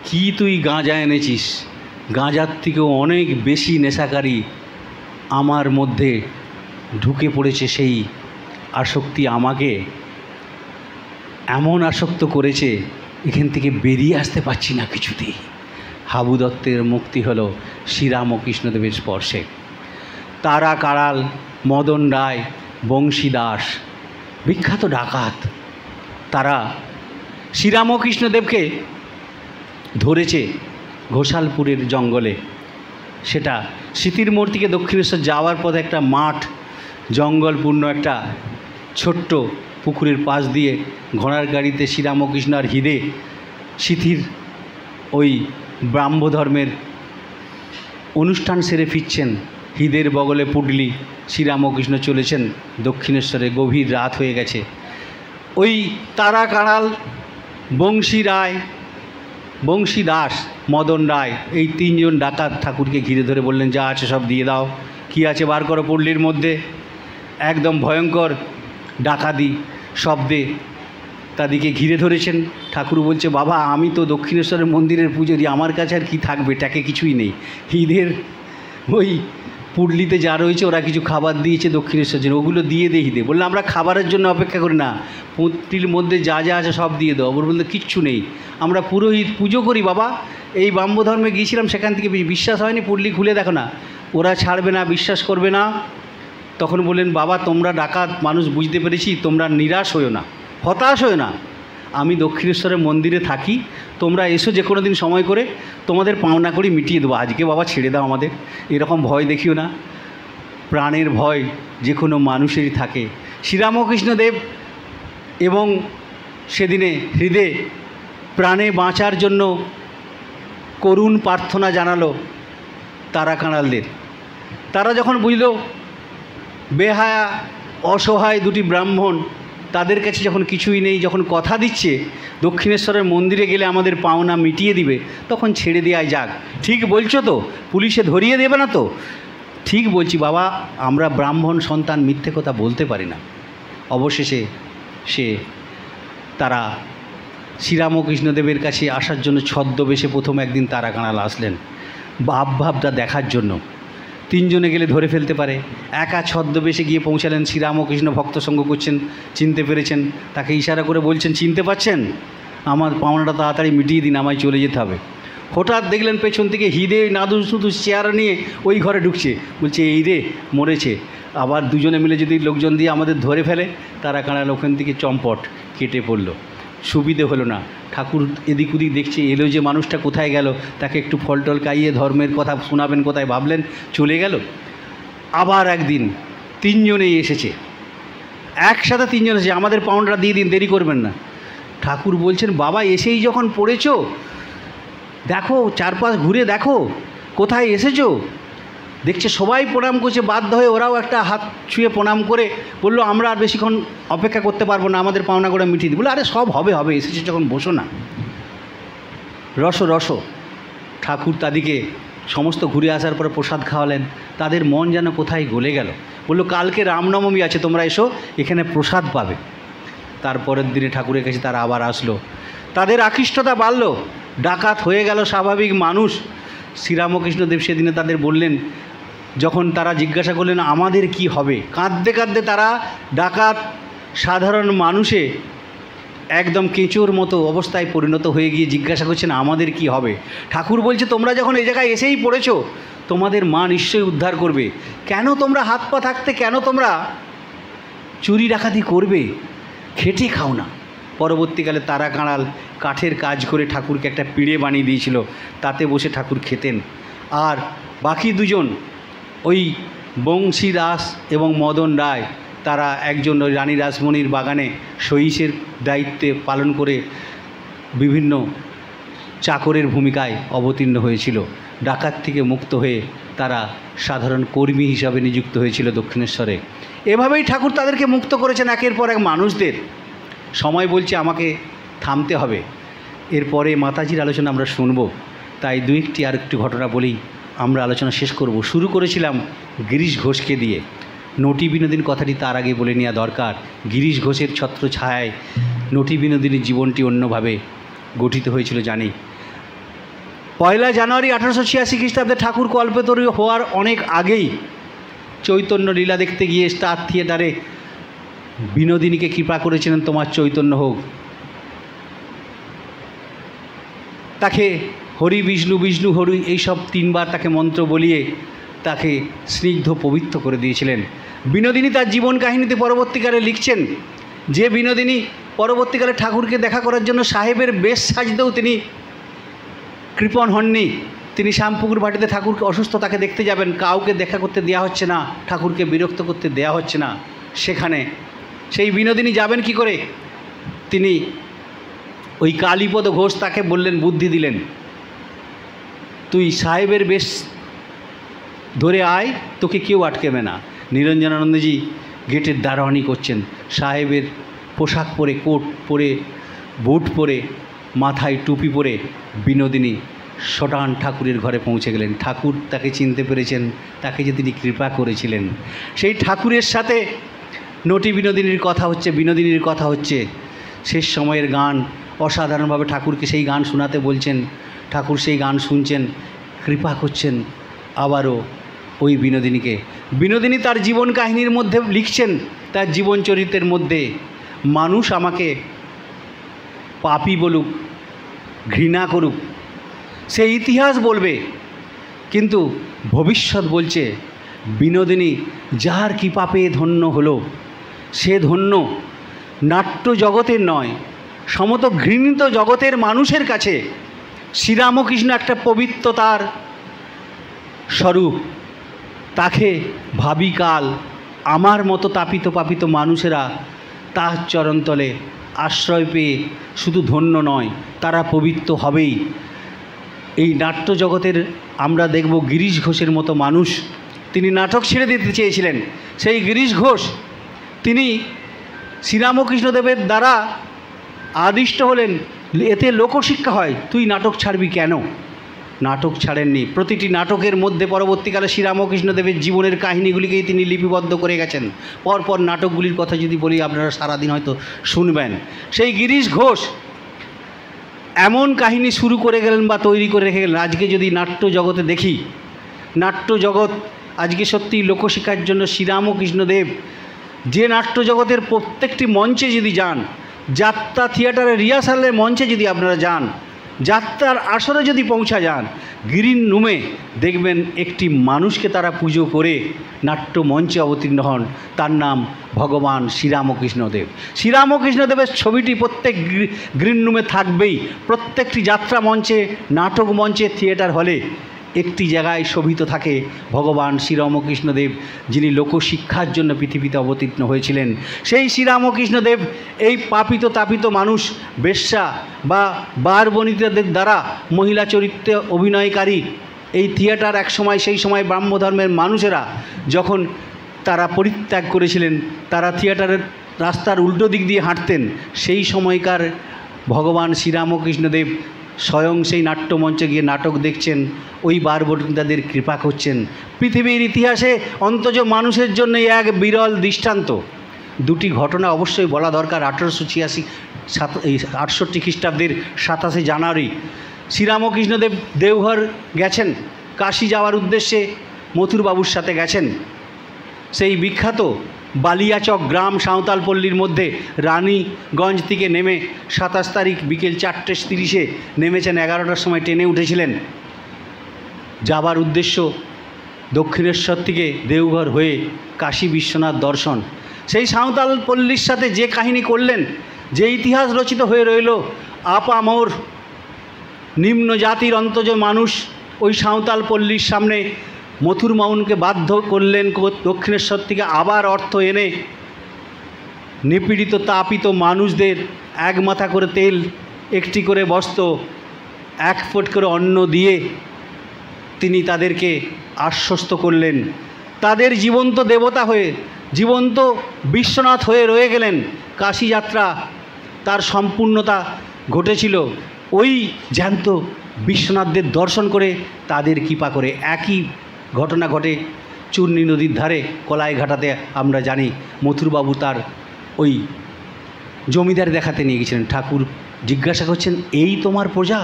কি তুই গাঁজা এনেছিস? গাঁজার থেকেও অনেক বেশি নেশাকারী আমার মধ্যে ঢুকে পড়েছে, সেই আসক্তি আমাকে এমন আসক্ত করেছে, এখান থেকে বেরিয়ে আসতে পারছি না কিছুতেই। হাবু দত্তের মুক্তি হলো শ্রীরামকৃষ্ণদেবের স্পর্শে। তারা কাড়াল, মদন রায়, বংশী দাস, বিখ্যাত ডাকাত, তারা শ্রীরামকৃষ্ণদেবকে ধরেছে ঘোষালপুরের জঙ্গলে। সেটা স্মৃতির মোড় থেকে দক্ষিণেশ্বর যাওয়ার পথে একটা মাঠ, জঙ্গলপূর্ণ একটা ছোট্ট পুকুরের পাশ দিয়ে ঘোড়ার গাড়িতে শ্রীরামকৃষ্ণ আর হৃদে স্মৃতির ওই ব্রাহ্মধর্মের অনুষ্ঠান সেরে ফিরছেন। হৃদের বগলে পুডলি, শ্রীরামকৃষ্ণ চলেছেন দক্ষিণেশ্বরে। গভীর রাত হয়ে গেছে। ওই তারা কাড়াল, বংশী রায়, বংশী দাস, মদন রায়, এই 3 জন ডাকাত ঠাকুরকে ঘিরে ধরে বললেন, যা আছে সব দিয়ে দাও, কি আছে বার করো পুডলির মধ্যে। একদম ভয়ঙ্কর ডাকাতি শব্দে তাদেরকে ঘিরে ধরেছেন। ঠাকুর বলছে, বাবা আমি তো দক্ষিণেশ্বরের মন্দিরের পুজোরি, আমার কাছে আর কি থাকবে, টাকে কিছুই নেই। হৃদের ওই পুডলিতে যা রয়েছে ওরা কিছু খাবার দিয়েছে দক্ষিণেশ্বর জন্য, ওগুলো দিয়ে দে। হৃদে বললাম, আমরা খাবারের জন্য অপেক্ষা করি না, পুটলির মধ্যে যা যা আছে সব দিয়ে দাও। ওর বলতে কিচ্ছু নেই, আমরা পুরোহিত পুজো করি বাবা, এই ব্রাহ্মধর্মে গিয়েছিলাম, সেখান থেকে বিশ্বাস হয়নি, পুটলি খুলে দেখো না, ওরা ছাড়বে না, বিশ্বাস করবে না। তখন বললেন, বাবা তোমরা ডাকাত মানুষ, বুঝতে পেরেছি, তোমরা নিরাশ হয়েও না, হতাশ হয়েও না, আমি দক্ষিণেশ্বরের মন্দিরে থাকি, তোমরা এসো যে কোনো দিন সময় করে, তোমাদের পাওনা করি মিটিয়ে দেবো, আজকে বাবা ছেড়ে দাও আমাদের, এরকম ভয় দেখিও না। প্রাণের ভয় যে কোনো মানুষেরই থাকে। শ্রীরামকৃষ্ণদেব এবং সেদিনে হৃদে প্রাণে বাঁচার জন্য করুণ প্রার্থনা জানালো তারা কাঁড়ালদের। তারা যখন বুঝল বেহায়া অসহায় দুটি ব্রাহ্মণ, তাদের কাছে যখন কিছুই নেই, যখন কথা দিচ্ছে দক্ষিণেশ্বরের মন্দিরে গেলে আমাদের পাওনা মিটিয়ে দিবে, তখন ছেড়ে দেওয়াই যাক। ঠিক বলছো তো? পুলিশে ধরিয়ে দেবে না তো? ঠিক বলছি বাবা, আমরা ব্রাহ্মণ সন্তান, মিথ্যে কথা বলতে পারি না। অবশেষে তারা শ্রীরামকৃষ্ণদেবের কাছে আসার জন্য ছদ্মবেশে প্রথম একদিন তারা কাঁড়াল আসলেন ভাবটা দেখার জন্য। 3 জনে গেলে ধরে ফেলতে পারে, একা ছদ্মবেশে গিয়ে পৌঁছালেন। শ্রীরামকৃষ্ণ ভক্ত সঙ্গ করছেন, চিনতে পেরেছেন, তাকে ইশারা করে বলছেন, চিনতে পাচ্ছেন? আমার পাওনাটা তাড়াতাড়ি মিটিয়ে দিন, আমায় চলে যেতে হবে। হঠাৎ দেখলেন পেছন থেকে হৃদে নাদু শুধু চেয়ার নিয়ে ওই ঘরে ঢুকছে, বলছে, এই রে মরেছে। আবার 2 জনে মিলে যদি লোকজন দিয়ে আমাদের ধরে ফেলে, তারা কাঁড়াল ওখান থেকে চম্পট কেটে পড়ল। সুবিধে হলো না। ঠাকুর এদিক ওদিক দেখছে, এলো যে মানুষটা কোথায় গেল, তাকে একটু ফল টল খাইয়ে ধর্মের কথা শোনাবেন কোথায়, ভাবলেন, চলে গেল। আবার একদিন 3 জনেই এসেছে, একসাথে 3 জন এসেছে, আমাদের পাউন্ডটা দিয়ে দিন, দেরি করবেন না। ঠাকুর বলছেন, বাবা এসেই যখন পড়েছো, দেখো চারপাশ ঘুরে দেখো কোথায় এসেছো। দেখছে সবাই প্রণাম করছে, বাধ্য হয়ে ওরাও একটা হাত ছুঁয়ে প্রণাম করে বললো, আমরা আর বেশিক্ষণ অপেক্ষা করতে পারবো না, আমাদের পাওনা করে মিটিয়ে দিই। বলে, আরে সব হবে হবে, এসেছে যখন বসো না, রসো। ঠাকুর তাদেরকে সমস্ত ঘুরে আসার পরে প্রসাদ খাওয়ালেন। তাদের মন যেন কোথায় গলে গেল। বললো, কালকে রামনবমী আছে, তোমরা এসো, এখানে প্রসাদ পাবে। তারপরের দিনে ঠাকুরের কাছে তারা আবার আসলো, তাদের আকৃষ্টতা বাড়ল, ডাকাত হয়ে গেল স্বাভাবিক মানুষ। শ্রীরামকৃষ্ণদেব সেদিনে তাদের বললেন, যখন তারা জিজ্ঞাসা করলেন আমাদের কি হবে, কাঁদতে কাঁদতে তারা ডাকাত সাধারণ মানুষে একদম কেঁচোর মতো অবস্থায় পরিণত হয়ে গিয়ে জিজ্ঞাসা করছেন, আমাদের কি হবে। ঠাকুর বলছে, তোমরা যখন এই জায়গায় এসেই পড়েছো, তোমাদের মা নিশ্চয়ই উদ্ধার করবে। কেন তোমরা হাত পা থাকতে, কেন তোমরা চুরি ডাকাতি করবে? খেটে খাও না, পরবর্তীকালে তারা কাঁড়াল কাঠের কাজ করে ঠাকুরকে একটা পিঁড়ে বানিয়ে দিয়েছিল, তাতে বসে ঠাকুর খেতেন। আর বাকি দুজন ওই বংশী দাস এবং মদন রায়, তারা একজন ওই রানী রাসমণির বাগানে সহিসের দায়িত্বে পালন করে বিভিন্ন চাকরের ভূমিকায় অবতীর্ণ হয়েছিল। ডাকাত থেকে মুক্ত হয়ে তারা সাধারণ কর্মী হিসাবে নিযুক্ত হয়েছিল দক্ষিণেশ্বরে। এভাবেই ঠাকুর তাদেরকে মুক্ত করেছেন একের পর এক মানুষদের। সময় বলছে আমাকে থামতে হবে, এরপরে মাতাজির আলোচনা আমরা শুনব, তাই দু একটি আর একটু ঘটনা বলেই আমরা আলোচনা শেষ করব। শুরু করেছিলাম গিরিশ ঘোষকে দিয়ে। নটি বিনোদিনী কথাটি তার আগে বলে নেওয়া দরকার। গিরিশ ঘোষের ছত্র ছায়ায় নটি বিনোদিনীর জীবনটি অন্যভাবে গঠিত হয়েছিল জানি। 1 জানুয়ারি 1886 খ্রিস্টাব্দে ঠাকুর কল্পতরু হওয়ার অনেক আগেই চৈতন্য লীলা দেখতে গিয়ে স্টার থিয়েটারে বিনোদিনীকে কৃপা করেছিলেন, তোমার চৈতন্য হোক। তাকে হরি বিষ্ণু বিষ্ণু হরি এইসব 3 বার তাকে মন্ত্র বলিয়ে তাকে স্নিগ্ধ পবিত্র করে দিয়েছিলেন। বিনোদিনী তার জীবন কাহিনীতে পরবর্তীকালে লিখছেন যে বিনোদিনী পরবর্তীকালে ঠাকুরকে দেখা করার জন্য সাহেবের বেশ সাজতেও তিনি কৃপণ হননি। তিনি শ্যামপুকুর ভাটিতে ঠাকুরকে অসুস্থ তাকে দেখতে যাবেন, কাউকে দেখা করতে দেওয়া হচ্ছে না, ঠাকুরকে বিরক্ত করতে দেওয়া হচ্ছে না। সেখানে সেই বিনোদিনী যাবেন কি করে? তিনি ওই কালীপদ ঘোষ তাকে বললেন, বুদ্ধি দিলেন, তুই সাহেবের বেশ ধরে আয়, তোকে কেউ আটকেবে না। নিরঞ্জনানন্দজি গেটের দারোয়ানি করছেন, সাহেবের পোশাক পরে, কোট পরে, বুট পরে, মাথায় টুপি পরে বিনোদিনী সটান ঠাকুরের ঘরে পৌঁছে গেলেন। ঠাকুর তাকে চিনতে পেরেছেন, তাকে যে তিনি কৃপা করেছিলেন। সেই ঠাকুরের সাথে নটি বিনোদিনীর কথা হচ্ছে, বিনোদিনীর কথা হচ্ছে। শেষ সময়ের গান অসাধারণভাবে ঠাকুরকে সেই গান শোনাতে বলছেন, ঠাকুর সেই গান শুনছেন, কৃপা করছেন আবারও ওই বিনোদিনীকে। বিনোদিনী তার জীবন কাহিনীর মধ্যে লিখছেন, তার জীবন চরিত্রের মধ্যে, মানুষ আমাকে পাপী বলুক, ঘৃণা করুক, সে ইতিহাস বলবে, কিন্তু ভবিষ্যৎ বলছে বিনোদিনী যার কি পাপে ধন্য হলো, সে ধন্য নাট্য জগতের নয়, সমত ঘৃণিত জগতের মানুষের কাছে শ্রীরামকৃষ্ণ একটা পবিত্রতার স্বরূপ। তাকে ভাবিকাল আমার মতো তাপিত পাপিত মানুষেরা তার চরণতলে আশ্রয় পেয়ে শুধু ধন্য নয়, তারা পবিত্র হবেই। এই নাট্য জগতের আমরা দেখব গিরিশ ঘোষের মতো মানুষ, তিনি নাটক ছেড়ে দিতে চেয়েছিলেন। সেই গিরিশ ঘোষ তিনি শ্রীরামকৃষ্ণদেবের দ্বারা আদিষ্ট হলেন, এতে লোকশিক্ষা হয়, তুই নাটক ছাড়বি কেন? নাটক ছাড়েননি। প্রতিটি নাটকের মধ্যে পরবর্তীকালে শ্রীরামকৃষ্ণদেবের জীবনের কাহিনীগুলিকেই তিনি লিপিবদ্ধ করে গেছেন। পরপর নাটকগুলির কথা যদি বলি আপনারা সারাদিন হয়তো শুনবেন। সেই গিরিশ ঘোষ এমন কাহিনী শুরু করে গেলেন বা তৈরি করে রেখে গেলেন। আজকে যদি নাট্য জগতে দেখি, নাট্য জগৎ আজকে সত্যি লোকশিক্ষার জন্য শ্রীরামকৃষ্ণদেব যে নাট্য জগতের প্রত্যেকটি মঞ্চে যদি যান, যাত্রা থিয়েটারের রিহার্সালের মঞ্চে যদি আপনারা যান, যাত্রার আসরে যদি পৌঁছা যান, গ্রিন রুমে দেখবেন একটি মানুষকে তারা পুজো করে নাট্য মঞ্চে অবতীর্ণ হন, তার নাম ভগবান শ্রীরামকৃষ্ণদেব। শ্রীরামকৃষ্ণদেবের ছবিটি প্রত্যেক গ্রিন রুমে থাকবেই। প্রত্যেকটি যাত্রা মঞ্চে, নাটক মঞ্চে, থিয়েটার হলে একটি জায়গায় শোভিত থাকে ভগবান শ্রীরামকৃষ্ণদেব, যিনি লোকশিক্ষার জন্য পৃথিবীতে অবতীর্ণ হয়েছিলেন। সেই শ্রীরামকৃষ্ণদেব এই পাপিত তাপিত মানুষ, বেশ্যা বা বার বনিতাদের দ্বারা মহিলা চরিত্রে অভিনয়কারী এই থিয়েটার একসময়, সেই সময় ব্রাহ্মধর্মের মানুষেরা যখন তারা পরিত্যাগ করেছিলেন, তারা থিয়েটারের রাস্তার উল্টো দিক দিয়ে হাঁটতেন, সেই সময়কার ভগবান শ্রীরামকৃষ্ণদেব স্বয়ং সেই নাট্যমঞ্চে গিয়ে নাটক দেখছেন, ওই বারবনিতাদের কৃপা করছেন। পৃথিবীর ইতিহাসে অন্তত মানুষের জন্য এক বিরল দৃষ্টান্ত। দুটি ঘটনা অবশ্যই বলা দরকার। 1868 খ্রিস্টাব্দের 27 জানুয়ারি শ্রীরামকৃষ্ণদেব দেওঘর গেছেন, কাশী যাওয়ার উদ্দেশ্যে মথুরবাবুর সাথে গেছেন। সেই বিখ্যাত বালিয়াচক গ্রাম সাঁওতালপল্লীর মধ্যে রানীগঞ্জ থেকে নেমে 27 তারিখ বিকেল 4:30 নেমেছেন, 11টার সময় ট্রেনে উঠেছিলেন। যাবার উদ্দেশ্য দক্ষিণেশ্বর থেকে দেওঘর হয়ে কাশী বিশ্বনাথ দর্শন। সেই সাঁওতালপল্লীর সাথে যে কাহিনী করলেন, যে ইতিহাস রচিত হয়ে রইল আপামর নিম্ন জাতির অন্তজ মানুষ ওই সাঁওতাল পল্লীর সামনে মথুর মাউনকে বাধ্য করলেন দক্ষিণেশ্বর থেকে আবার অর্থ এনে নিপীড়িত তাপিত মানুষদের এক মাথা করে তেল, একটি করে বস্ত্র, এক ফুট করে অন্ন দিয়ে তিনি তাদেরকে আশ্বস্ত করলেন। তাদের জীবন্ত দেবতা হয়ে, জীবন্ত বিশ্বনাথ হয়ে রয়ে গেলেন। কাশী যাত্রা তার সম্পূর্ণতা ঘটেছিল ওই জ্যান্ত বিশ্বনাথদের দর্শন করে, তাদের কৃপা করে। একই ঘটনা ঘটে চূর্ণী নদীর ধারে কলাইঘাটাতে। আমরা জানি মথুরবাবু তার ওই জমিদার দেখাতে নিয়ে গেছিলেন। ঠাকুর জিজ্ঞাসা করছেন, এই তোমার প্রজা,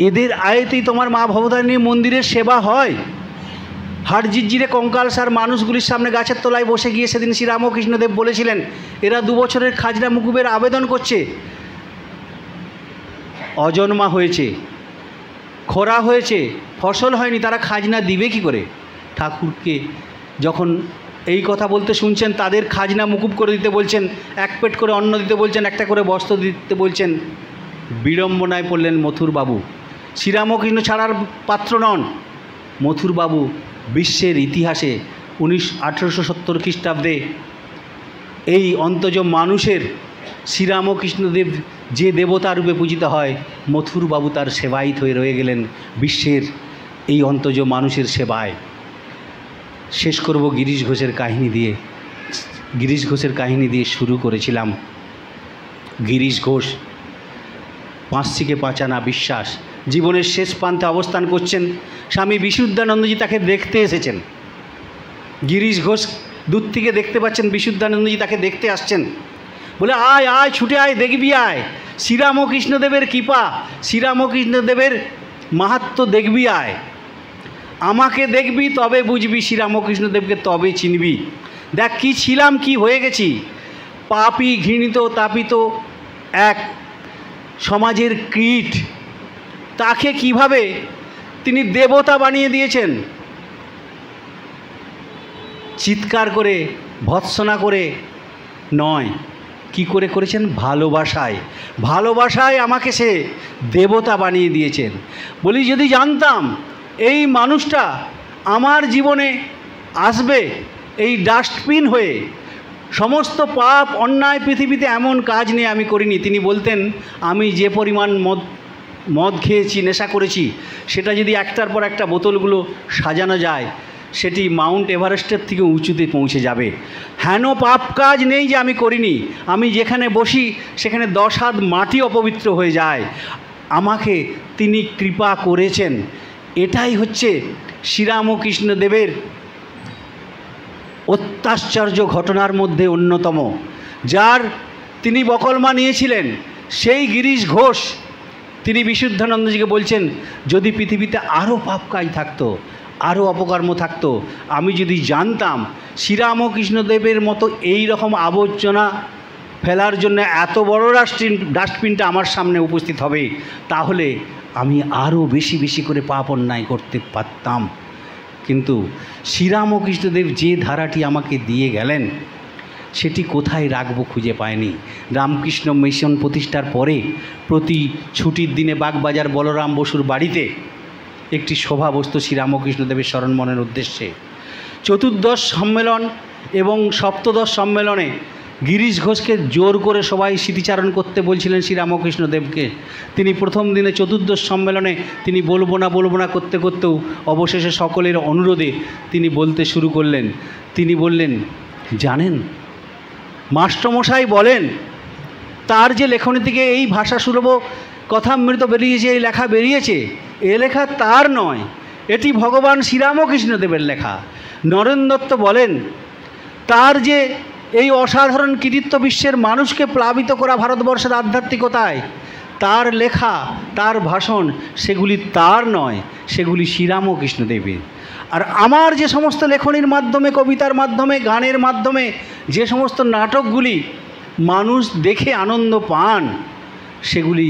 এদের আয়তেই তোমার মা ভবতারিণী মন্দিরের সেবা হয়? হাড় জিরজিরে কঙ্কালসার মানুষগুলির সামনে গাছের তলায় বসে গিয়ে সেদিন শ্রীরামকৃষ্ণদেব বলেছিলেন, এরা 2 বছরের খাজনা মুকুবের আবেদন করছে, অজন্মা হয়েছে, খরা হয়েছে, ফসল হয়নি, তারা খাজনা দিবে কি করে? ঠাকুরকে যখন এই কথা বলতে শুনছেন, তাদের খাজনা মুকুব করে দিতে বলছেন, 1 পেট করে অন্ন দিতে বলছেন, একটা করে বস্ত্র দিতে বলছেন। বিড়ম্বনায় পড়লেন মথুরবাবু। শ্রীরামকৃষ্ণ ছাড়ার পাত্র নন মথুরবাবু। বিশ্বের ইতিহাসে 1870 খ্রিস্টাব্দে এই অন্তজ মানুষের শ্রীরামকৃষ্ণদেব যে দেবতা রূপে পূজিত হয়, মথুরবাবু তার সেবায়িত হয়ে রয়ে গেলেন বিশ্বের এই অন্তজ মানুষের সেবায়। শেষ করব গিরিশ ঘোষের কাহিনী দিয়ে। গিরিশ ঘোষের কাহিনী দিয়ে শুরু করেছিলাম। গিরিশ ঘোষ 5 থেকে 5 আনা বিশ্বাস, জীবনের শেষ প্রান্তে অবস্থান করছেন। স্বামী বিশুদ্ধানন্দজি তাকে দেখতে এসেছেন। গিরিশ ঘোষ দূর থেকে দেখতে পাচ্ছেন, বিশুদ্ধানন্দজি তাকে দেখতে আসছেন। বলে, আয় আয়, ছুটে আয়, দেখবি আয়, শ্রীরামকৃষ্ণদেবের কৃপা, শ্রীরামকৃষ্ণদেবের মাহাত্ম্য দেখবি আয়। আমাকে দেখবি তবে বুঝবি, শ্রীরামকৃষ্ণদেবকে তবে চিনবি। দেখ কি ছিলাম, কি হয়ে গেছি। পাপী, ঘৃণিত, তাপিত এক সমাজের কীট, তাকে কিভাবে তিনি দেবতা বানিয়ে দিয়েছেন। চিৎকার করে, ভৎসনা করে নয়, কি করে করেছেন? ভালোবাসায়। ভালোবাসায় আমাকে সে দেবতা বানিয়ে দিয়েছেন। বলি, যদি জানতাম এই মানুষটা আমার জীবনে আসবে এই ডাস্টবিন হয়ে, সমস্ত পাপ অন্যায় পৃথিবীতে এমন কাজ নিয়ে আমি করিনি। তিনি বলতেন, আমি যে পরিমাণ মদ খেয়েছি, নেশা করেছি, সেটা যদি একটার পর একটা বোতলগুলো সাজানো যায়, সেটি মাউন্ট এভারেস্টের থেকে উঁচুতে পৌঁছে যাবে। হেন পাপ কাজ নেই যে আমি করিনি। আমি যেখানে বসি সেখানে 10 হাত মাটি অপবিত্র হয়ে যায়। আমাকে তিনি কৃপা করেছেন। এটাই হচ্ছে শ্রীরামকৃষ্ণদেবের অত্যাশ্চর্য ঘটনার মধ্যে অন্যতম। যার তিনি বকলমা নিয়েছিলেন, সেই গিরিশ ঘোষ তিনি বিশুদ্ধানন্দজিকে বলছেন, যদি পৃথিবীতে আরও পাপ কাজ থাকতো, আরও অপকর্ম থাকতো, আমি যদি জানতাম শ্রীরামকৃষ্ণদেবের মতো এই রকম আবর্জনা ফেলার জন্য এত বড় ডাস্টবিনটা আমার সামনে উপস্থিত হবে, তাহলে আমি আরও বেশি বেশি করে পাপ অন্যায় করতে পারতাম। কিন্তু শ্রীরামকৃষ্ণদেব যে ধারাটি আমাকে দিয়ে গেলেন, সেটি কোথায় রাখবো খুঁজে পায়নি। রামকৃষ্ণ মিশন প্রতিষ্ঠার পরে প্রতি ছুটির দিনে বাগবাজার বলরাম বসুর বাড়িতে একটি সভা বসত শ্রীরামকৃষ্ণদেবের স্মরণমনের উদ্দেশ্যে। 14দশ সম্মেলন এবং 7দশ সম্মেলনে গিরিশ ঘোষকে জোর করে সবাই স্মৃতিচারণ করতে বলছিলেন শ্রীরামকৃষ্ণদেবকে। তিনি প্রথম দিনে 14দশ সম্মেলনে তিনি বলবো না করতে করতেও অবশেষে সকলের অনুরোধে তিনি বলতে শুরু করলেন। তিনি বললেন, জানেন মাস্টারমশাই বলেন, তার যে লেখনী থেকে এই ভাষা সুলভ কথামৃত বেরিয়েছে, এই লেখা বেরিয়েছে, এ লেখা তার নয়, এটি ভগবান শ্রীরামকৃষ্ণদেবের লেখা। নরেন দত্ত বলেন, তার যে এই অসাধারণ কৃতিত্ব, বিশ্বের মানুষকে প্লাবিত করা ভারতবর্ষের আধ্যাত্মিকতায়, তার লেখা, তার ভাষণ, সেগুলি তার নয়, সেগুলি শ্রীরামকৃষ্ণদেবের। আর আমার যে সমস্ত লেখনীর মাধ্যমে, কবিতার মাধ্যমে, গানের মাধ্যমে যে সমস্ত নাটকগুলি মানুষ দেখে আনন্দ পান, সেগুলি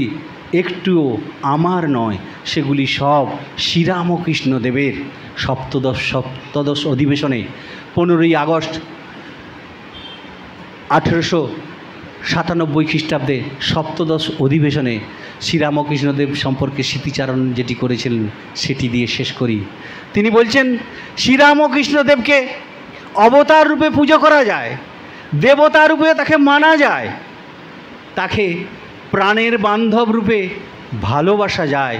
একটুও আমার নয়, সেগুলি সব শ্রীরামকৃষ্ণদেবের। সপ্তদশ অধিবেশনে 15ই আগস্ট 97 খ্রিস্টাব্দে সপ্তদশ অধিবেশনে শ্রীরামকৃষ্ণদেব সম্পর্কে স্মৃতিচারণ যেটি করেছিলেন সেটি দিয়ে শেষ করি। তিনি বলছেন, শ্রীরামকৃষ্ণদেবকে অবতার রূপে পুজো করা যায়, দেবতা রূপে তাকে মানা যায়, তাকে প্রাণের বান্ধব রূপে ভালোবাসা যায়,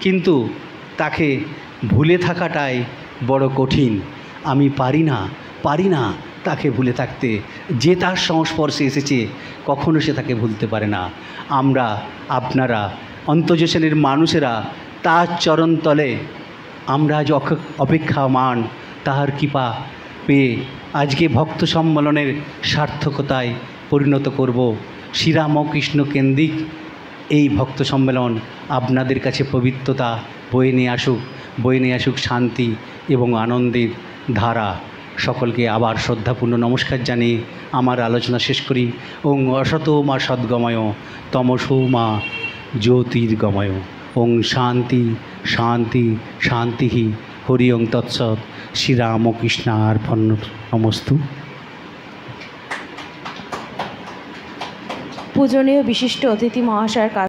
কিন্তু তাকে ভুলে থাকাটাই বড় কঠিন। আমি পারি না তাকে ভুলে থাকতে। যে তার সংস্পর্শে এসেছে কখনো সে তাকে ভুলতে পারে না। আমরা, আপনারা, অন্তর্য শ্রেণীর মানুষেরা তার চরণতলে আমরা আজ অপেক্ষামান, তাহার কৃপা পেয়ে আজকে ভক্ত সম্মেলনের সার্থকতায় পরিণত করব। শ্রীরামকৃষ্ণ কেন্দ্রিক এই ভক্ত সম্মেলন আপনাদের কাছে পবিত্রতা বয়ে নিয়ে আসুক শান্তি এবং আনন্দের ধারা। সকলকে আবার শ্রদ্ধাপূর্ণ নমস্কার জানিয়ে আমার আলোচনা শেষ করি। ওং অসতো মা সদ্গময় তমসো মা জ্যোতির্গময়। ওং শান্তি শান্তি শান্তি হরি ওং তৎসৎ। শ্রীরামকৃষ্ণার্পণমস্তু। পূজনীয় বিশিষ্ট অতিথি মহাশয়ের